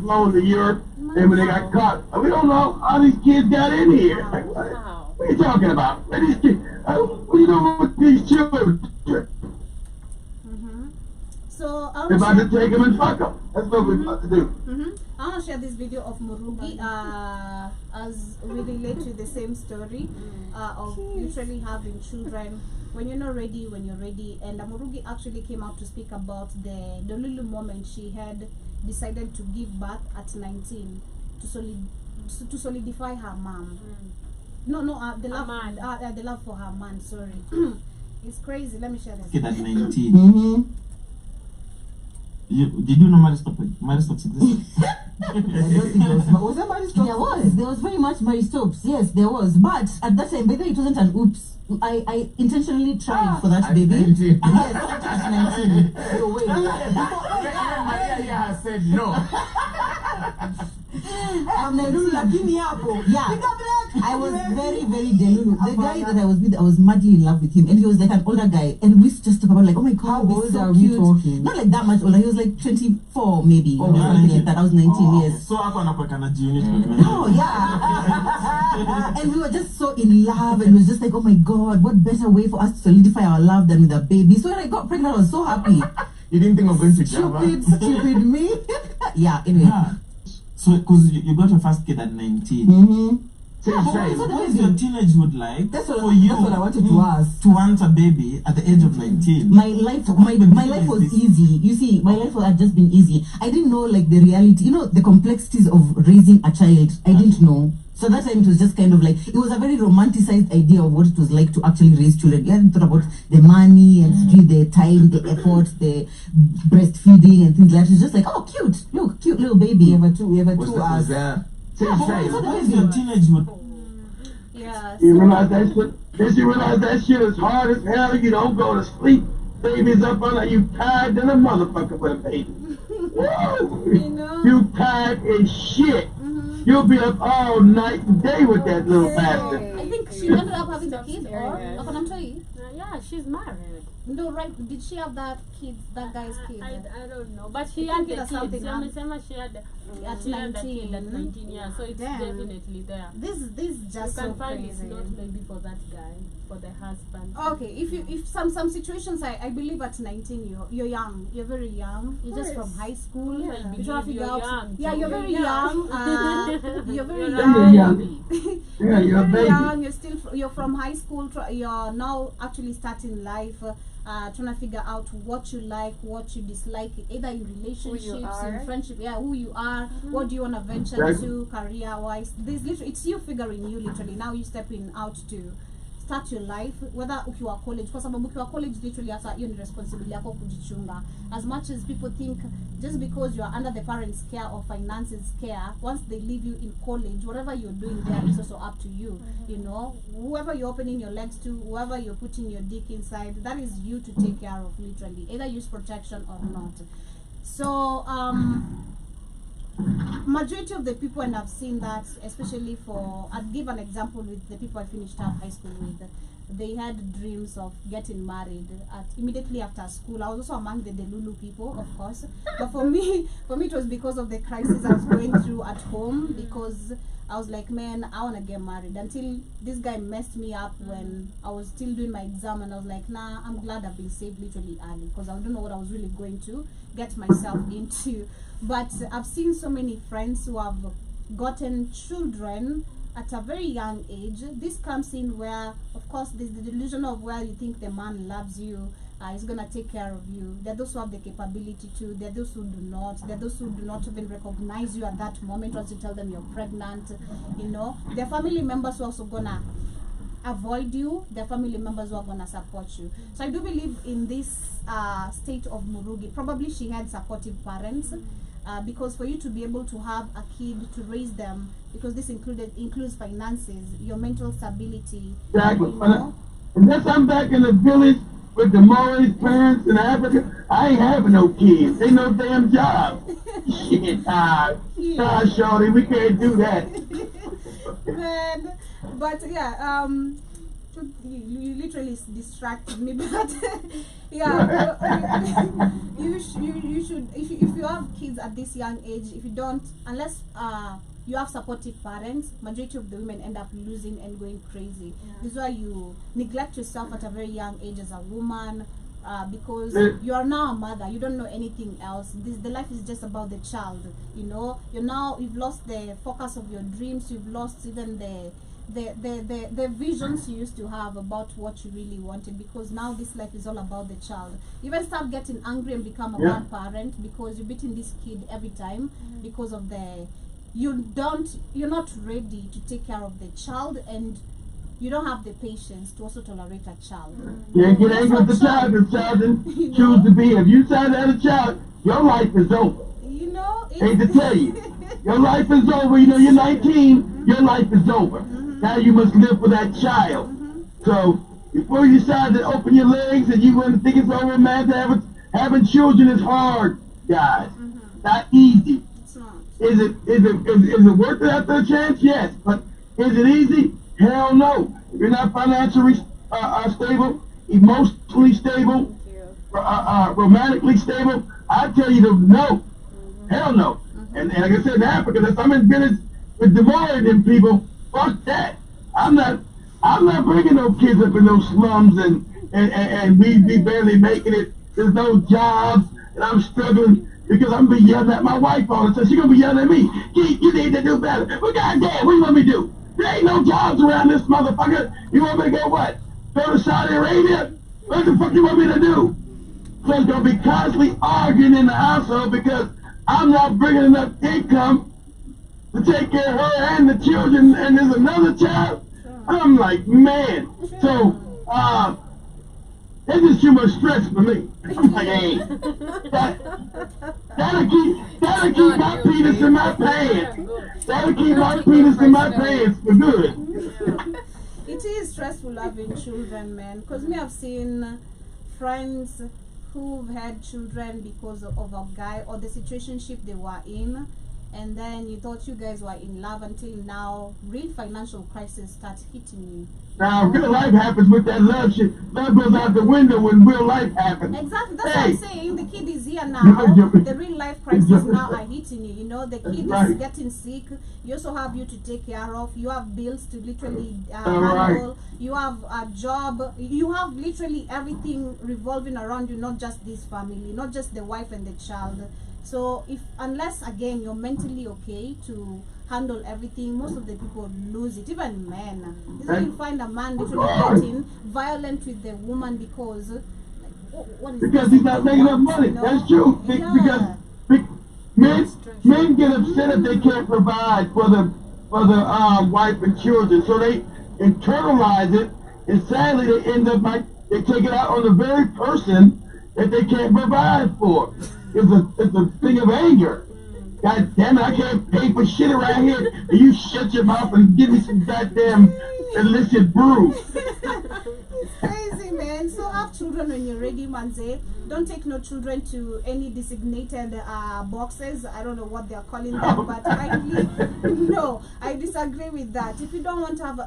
flown to Europe, and when they got caught, we don't know how these kids got in here. Like, what are you talking about? What are these kids? What are you doing with these children? So we're about to take them and fuck them. That's what we're about to do. I want to share this video of Murugi as we relate to the same story of literally having children when you're not ready, when you're ready. And Murugi actually came out to speak about the little moment she had decided to give birth at 19 to solidify her mom. The love for her man. Sorry, it's crazy. Let me share this. Okay, at 19. Did you know Maristopes existed? I don't think there was there Maristopes? There was very much Maristopes. Yes, there was. But at that time, by the way, it wasn't an oops. I intentionally tried for that baby. Yes, at 19. So wait. Maria said no. I'm 19. Yeah. I was very, very delulu. The guy that I was with, I was madly in love with him, and he was like an older guy, and we used to just talk about like, oh my god, How he's old so are we cute. talking? Not like that much older. He was like 24 maybe, Oh, or something like that. I was 19 years. So ako anakuweka na unit. Oh yeah. And we were just so in love, and it was just like, oh my god, what better way for us to solidify our love than with a baby. So when I got pregnant, I was so happy. You didn't think of going to Java? Stupid me. Yeah, anyway. Yeah. So, because you got your first kid at 19. Mm-hmm. Yeah, but what is your teenagehood like That's what I wanted to ask. to want a baby at the age of 19? My life was easy. You see, my life had just been easy. I didn't know like the reality, the complexities of raising a child. I didn't know. So that time it was just kind of like, it was a very romanticized idea of what it was like to actually raise children. You hadn't thought about the money and the time, the effort, the breastfeeding and things like that. It was just like, oh, cute. Look, cute little baby. We have a two hours. What is your teenagehood? Yeah. You realize that shit? Then you realize that shit is hard as hell. You don't go to sleep. Baby's up under you, tired than a motherfucker with a baby. Woo! You tired as shit. You'll be up all night and day with that little bastard. I think she ended up having a kid, or Yeah, she's married. no, right? Did she have that guy's kid? I don't know, but she I had think the that's kid. something She had at she had a 19. kid at 19, yeah, so it's Damn. definitely there. This is You just can so find it's crazy. not maybe for that guy, for the husband. Okay, if some situations, I believe at 19 you're young, you're very young, you're just from high school. Yeah, I You're trying to believe figure you're out. young, Yeah, too. you're very You're young. You're very You're young. young. Yeah, you're a very baby. young. You're from high school. You're now actually starting life. Trying to figure out what you like, what you dislike, either in relationships, in friendship. Yeah, who you are. What do you want to venture into career-wise? It's you figuring you literally. Now you stepping out to start your life, whether ukiwa college, kwa sababu ukiwa college literally hasa hiyo ni responsibility yako kujichunga. As much as people think just because you are under the parents' care or finances care, once they leave you in college, whatever you're doing there is also up to you. Whoever you're opening your legs to, whoever you're putting your dick inside, that is you to take care of literally. Either use protection or not. So majority of the people, and I've seen that, especially I'll give an example with the people I finished up high school with. They had dreams of getting married immediately after school. I was also among the Delulu people, of course. But for me it was because of the crisis I was going through at home, because I was like, man, I want to get married. Until this guy messed me up when I was still doing my exam, and I was like, nah, I'm glad I've been saved literally early, because I don't know what I was really going to get myself into. But I've seen so many friends who have gotten children at a very young age. This comes in where, of course, there's the delusion of where you think the man loves you, is gonna take care of you. There are those who have the capability to. There are those who do not. There are those who do not even recognize you at that moment once you tell them you're pregnant. Their family members who are also gonna avoid you. Their family members who are gonna support you. So I do believe in this state of Murugi. Probably she had supportive parents. Because for you to be able to have a kid, to raise them, because this includes finances, your mental stability. Exactly. Unless I'm back in the village with the Maori's parents in Africa, I ain't having no kids. Ain't no damn job. Shit, shorty, we can't do that. Man, but yeah, you literally distracted me, but yeah, you should, if you have kids at this young age, if you don't, unless you have supportive parents, majority of the women end up losing and going crazy. This is why you neglect yourself at a very young age as a woman, because you are now a mother. You don't know anything else. The life is just about the child. You've lost the focus of your dreams. You've lost even the visions you used to have about what you really wanted, because now this life is all about the child. You even start getting angry and become a bad parent because you're beating this kid every time because of you're not ready to take care of the child, and you don't have the patience to also tolerate a child. Yeah, get angry with the child. The child didn't choose to be. If you decide to have a child, your life is over. Hate to tell you, your life is over. You're 19. Your life is over. Now you must live for that child. So before you decide to open your legs and you want to think it's over, man, having children is hard, guys. Not easy. It's not. Is it worth it after a chance? Yes, but Is it easy? Hell no. If you're not financially stable, emotionally stable, romantically stable, I tell you to no. Hell no. And like I said, in Africa, if I'm in business with divorcing them people, fuck that. I'm not bringing no kids up in those slums and we barely making it. There's no jobs and I'm struggling because I'm being yelled at my wife all the time. She's gonna be yelling at me. You need to do better. Well, goddamn, what do you want me to do? There ain't no jobs around this motherfucker. You want me to go what? Go to Saudi Arabia? What the fuck you want me to do? So it's gonna be constantly arguing in the household because I'm not bringing enough income to take care of her and the children, and there's another child. I'm like, man. So, it's just too much stress for me. I'm like, hey, that'll keep my penis in my pants. That'll keep my penis in my pants for good. It is stressful having children, man. Because me, I've seen friends who've had children because of a guy or the situationship they were in, and then you thought you guys were in love until now real financial crisis starts hitting you. Now, real life happens with that love shit. Love goes out the window when real life happens. Exactly, that's what I'm saying. The kid is here now. The real life crisis now are hitting you. You know, the kid is getting sick. You also have you to take care of. You have bills to literally handle. You have a job. You have literally everything revolving around you, not just this family, not just the wife and the child. So unless again you're mentally okay to handle everything, most of the people lose it. Even men. This is when you find a man literally getting violent with the woman because what is because he's not making enough money. You know? That's true. Yeah. Because men get upset if they can't provide for the wife and children, so they internalize it, and sadly they end up they take it out on the very person that they can't provide for. It's a thing of anger. God damn it, I can't pay for shit around here. And you shut your mouth and give me some goddamn illicit brew. It's crazy, man. So have children when you're ready, man. Say, don't take no children to any designated boxes. I don't know what they're calling them, but no, I disagree with that. If you don't want to have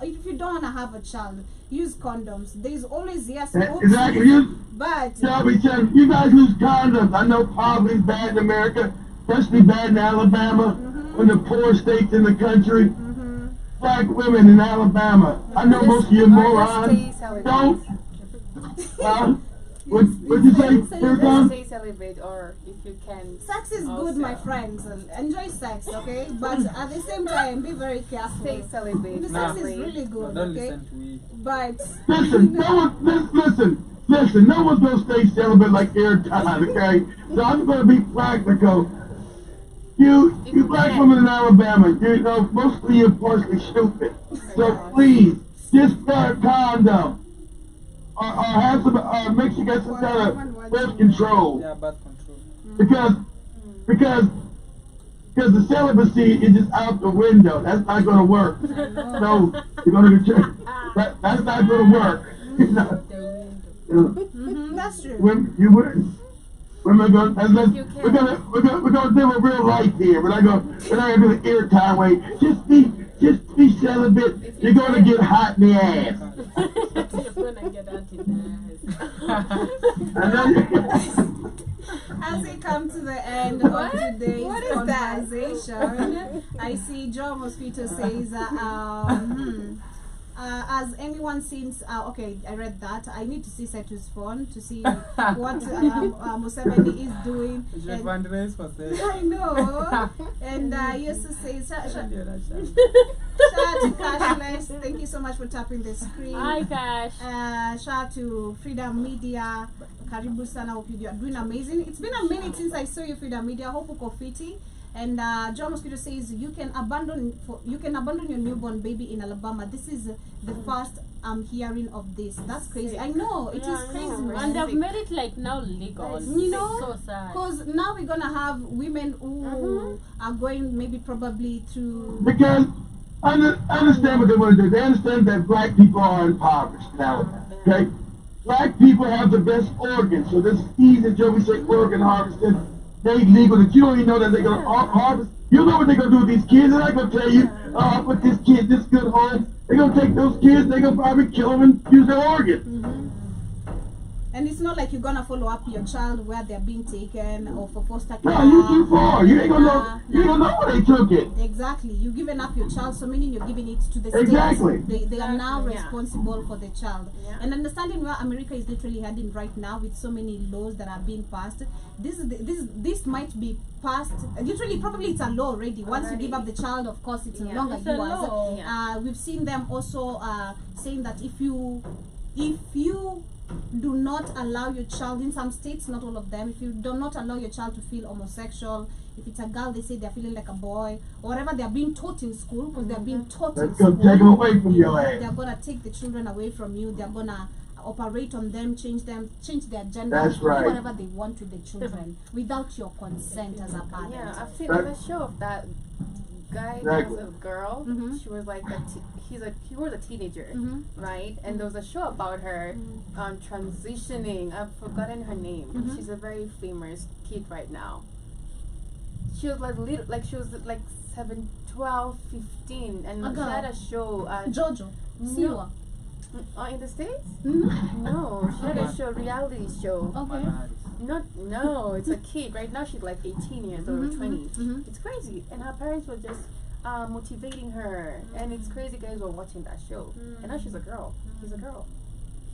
a child, use condoms. There's always exactly. But you guys use condoms. I know poverty's bad in America, especially bad in Alabama, one of the poor states in the country. Black women in Alabama. I know most of you morons don't. What you say? Stay celibate, or if you can. Sex is good, my friends. Enjoy sex, okay? But at the same time, be very careful. Stay celibate. The sex is really good, Don't okay? listen to me. But listen. No one's gonna stay celibate like airtime, okay? So I'm gonna be practical. You black women in Alabama, you know, mostly you're partially stupid. So please, just start condom. Or have some, make sure you get some kind of birth control. Yeah, birth control. Because the celibacy is just out the window. That's not going to work. So you're going to return. That's not going to work. You know, that's true. We're gonna deal with real life here. We're not gonna do the airtime way. Just be celibate. You're gonna get hot in the ass. You're gonna get hot in the ass. As we come to the end of today's conversation, I see Joe Mosquito says, has anyone since okay, I read that. I need to see Setu's phone to see what Museveni is doing. I know. And Yusuf says, shout to Cashless. Thank you so much for tapping the screen. Hi, Cash. Shout to Freedom Media. Karibu sana. Hope you are doing amazing. It's been a minute since I saw you, Freedom Media. Hope uko fiti. And John Mosquito says you can abandon your newborn baby in Alabama. This is the first I'm hearing of this. That's crazy. I know it is crazy, and they've made it like now legal. You know, so sad. Because now we're gonna have women who are going maybe probably through. Because understand what they want to do. They understand that black people are impoverished now. Okay, black people have the best organs, so this is easy. Joe, we say organ harvesting. They legal that you don't even know that they're gonna harvest. You know what they're gonna do with these kids? They're not gonna tell you, oh, I put this kid this good home. They're gonna take those kids, they're gonna probably kill them and use their organs. And it's not like you're gonna follow up your child where they're being taken or for foster care. No, you too far. You ain't gonna know. You ain't gonna know where they took it. Exactly. You're giving up your child, so meaning you're giving it to the Exactly. state. They are now Yeah. responsible for the child. Yeah. And understanding where America is literally heading right now with so many laws that are being passed, this might be passed. Literally, probably it's a law already. Once you give up the child, of course, it's no longer It's a yours. law. Yeah. We've seen them also saying that if you do not allow your child, in some states, not all of them, if you do not allow your child to feel homosexual, if it's a girl, they say they're feeling like a boy, or whatever they're being taught in school, because they're being taught in That's school. gonna take them away from your They're ass. gonna take the children away from you. They're gonna operate on them, change their gender, That's do right. whatever they want with the children without your consent as a parent. Yeah, I've seen That- a show of that guy. Exactly. There was a girl. Mhm. She was like he was a teenager, Mhm. right? And there was a show about her transitioning. I've forgotten her name. Mhm. She's a very famous kid right now. She was like little, like she was like 7, 12, 15, and A she girl. had a show. Jojo, Siwa. In the States? Mhm. No, she had a show, reality show. Okay. No, it's a kid. Right now she's like 18 years old or Mhm, 20. mhm. It's crazy. And her parents were just motivating her. And it's crazy guys were watching that show. And now she's a girl. She's a girl.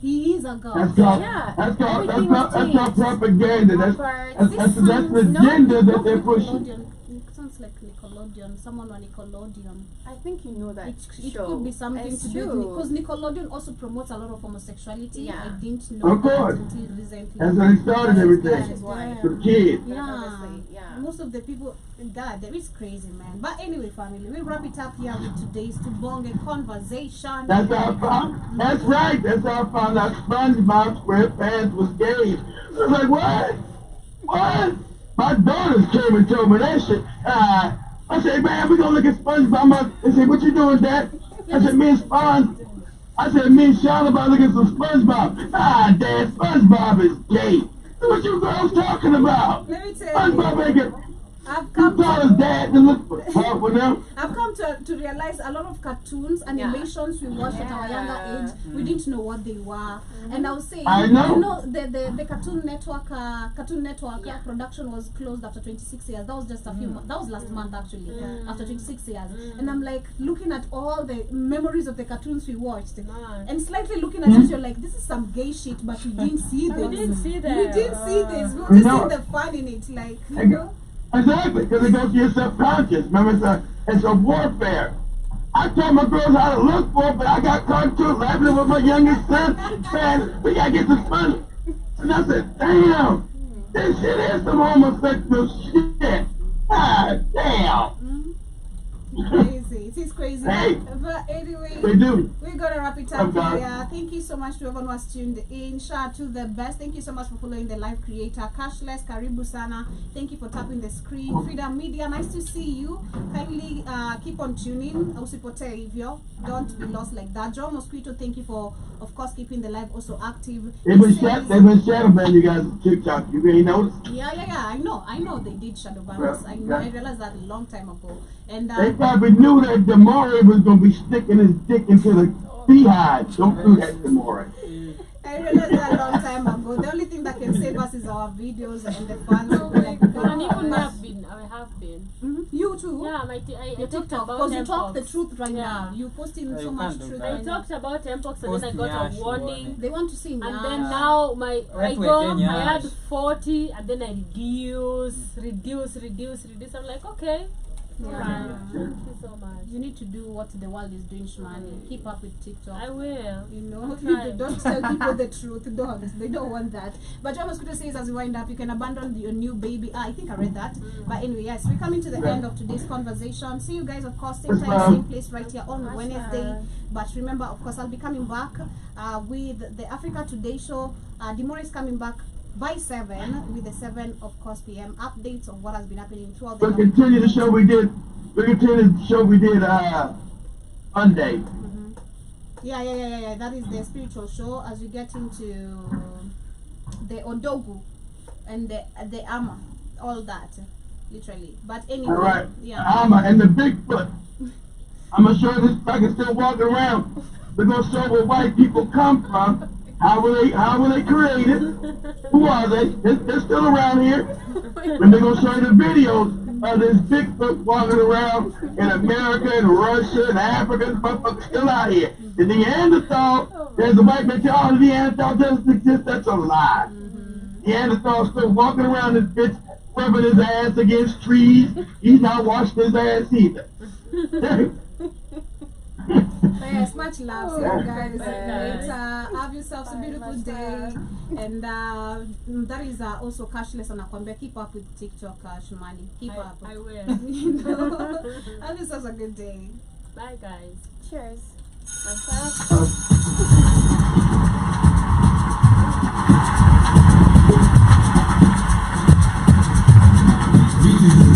He is a girl. That's called, Yeah, that's called, everything that's was called changed. propaganda. That's the agenda that they're pushing. Nickelodeon. It sounds like Nickelodeon. Someone on Nickelodeon. I think you know that It show. could be something It's to do true. because Nickelodeon also promotes a lot of homosexuality. Yeah. I didn't know Of that course. until recently. That's how they started everything. That is why. For the kids. Yeah. Obviously, yeah. Most of the people that it's crazy, man. But anyway, family, we wrap it up here with today's Tubonge conversation. That's how I found. That's right. That's how I found out SpongeBob SquarePants was gay. I was like, what? What? My daughters came and told me that shit. I said, man, we gonna look at SpongeBob. They said, what you doing, Dad? I said, me and Spon. I said, me and Sean about looking at some SpongeBob. Dad, SpongeBob is gay. That's what you girls talking about. Let me tell you, SpongeBob ain't gay. I've You come taught his dad to look for them. I've come to realize a lot of cartoons, animations we watched at our younger age, we didn't know what they were. And I was saying, I know. you know, the Cartoon Network production was closed after 26 years. That was just a few months. That was last month actually, after 26 years. And I'm like looking at all the memories of the cartoons we watched, and slightly looking at it, you're like, this is some gay shit, but we didn't see this. We didn't see that. We didn't see this. We We just know see it. the fun in it, like, you And- know. Exactly, because it goes to your subconscious. Remember, it's a warfare. I taught my girls how to look for it, but I got caught too laughing with my youngest son. Man, we gotta get this money. And I said, damn, this shit is some homosexual shit. Damn. Crazy. It is crazy. Hey. But anyway, They do. we're gonna wrap it I'm up done. here. Thank you so much to everyone who has tuned in. Shout out to the best. Thank you so much for following the live creator. Cashless, Karibu Sana. Thank you for tapping the screen. Freedom Media, nice to see you. Kindly keep on tuning. Usipotee hivyo. Don't be lost like that. Joe Mosquito, thank you for, of course, keeping the live also active. They've been shadow ban you guys on TikTok. You ain't noticed? Yeah. I know they did shadow ban us. I know. Yeah. I realized that a long time ago. And They probably knew that Demore was going to be sticking his dick into the beehive. Don't do that, Demore. I realized that a long time ago. The only thing that can save us is our videos and the fans. And even I have been. You too. Yeah, I Your talked TikTok, about because you talk the Mpox. truth right Yeah. now. You posting Yeah, so you much can't do truth. that. I talked about Mpox and Post then I got Nyash, a warning. They want to see me. And then now I Right go, with Kenya. I had 40 and then I reduce. I'm like, okay. Alright. Thank you so much. You need to do what the world is doing, Shmani. Keep up with TikTok. I will. You know, Try. don't tell people the truth. Don't. They don't want that. But John Mosquito says as we wind up, you can abandon your new baby. I think I read that. But anyway, yes, we're coming to the end of today's conversation. See you guys, of course, same time, same place, right here on Wednesday. But remember, of course, I'll be coming back with the Africa Today show. Demore is coming back by 7 with the 7 of course PM updates of what has been happening throughout the We'll continue the show we did. Monday. Yeah. That is the spiritual show as we get into the Odogu and the Ama, all that. literally. But anyway, All right. yeah. And the Bigfoot. I'm gonna show this fucker still walking around. We're gonna show where white people come from. How were they created? Who are they? They're still around here. And they're gonna show you the videos of this Bigfoot walking around in America and Russia and Africa and motherfuckers still out here. The Neanderthal, there's a white man, oh, the Neanderthal doesn't exist. That's a lie. Neanderthal still walking around this bitch, rubbing his ass against trees. He's not washing his ass either. Yes, much love, so guys. Have yourselves a beautiful day, and that is also cashless. And Akwambia, keep up with TikTok, Shumani. Keep up. I will. You know? Have yourselves a good day. Bye, guys. Cheers. Myself.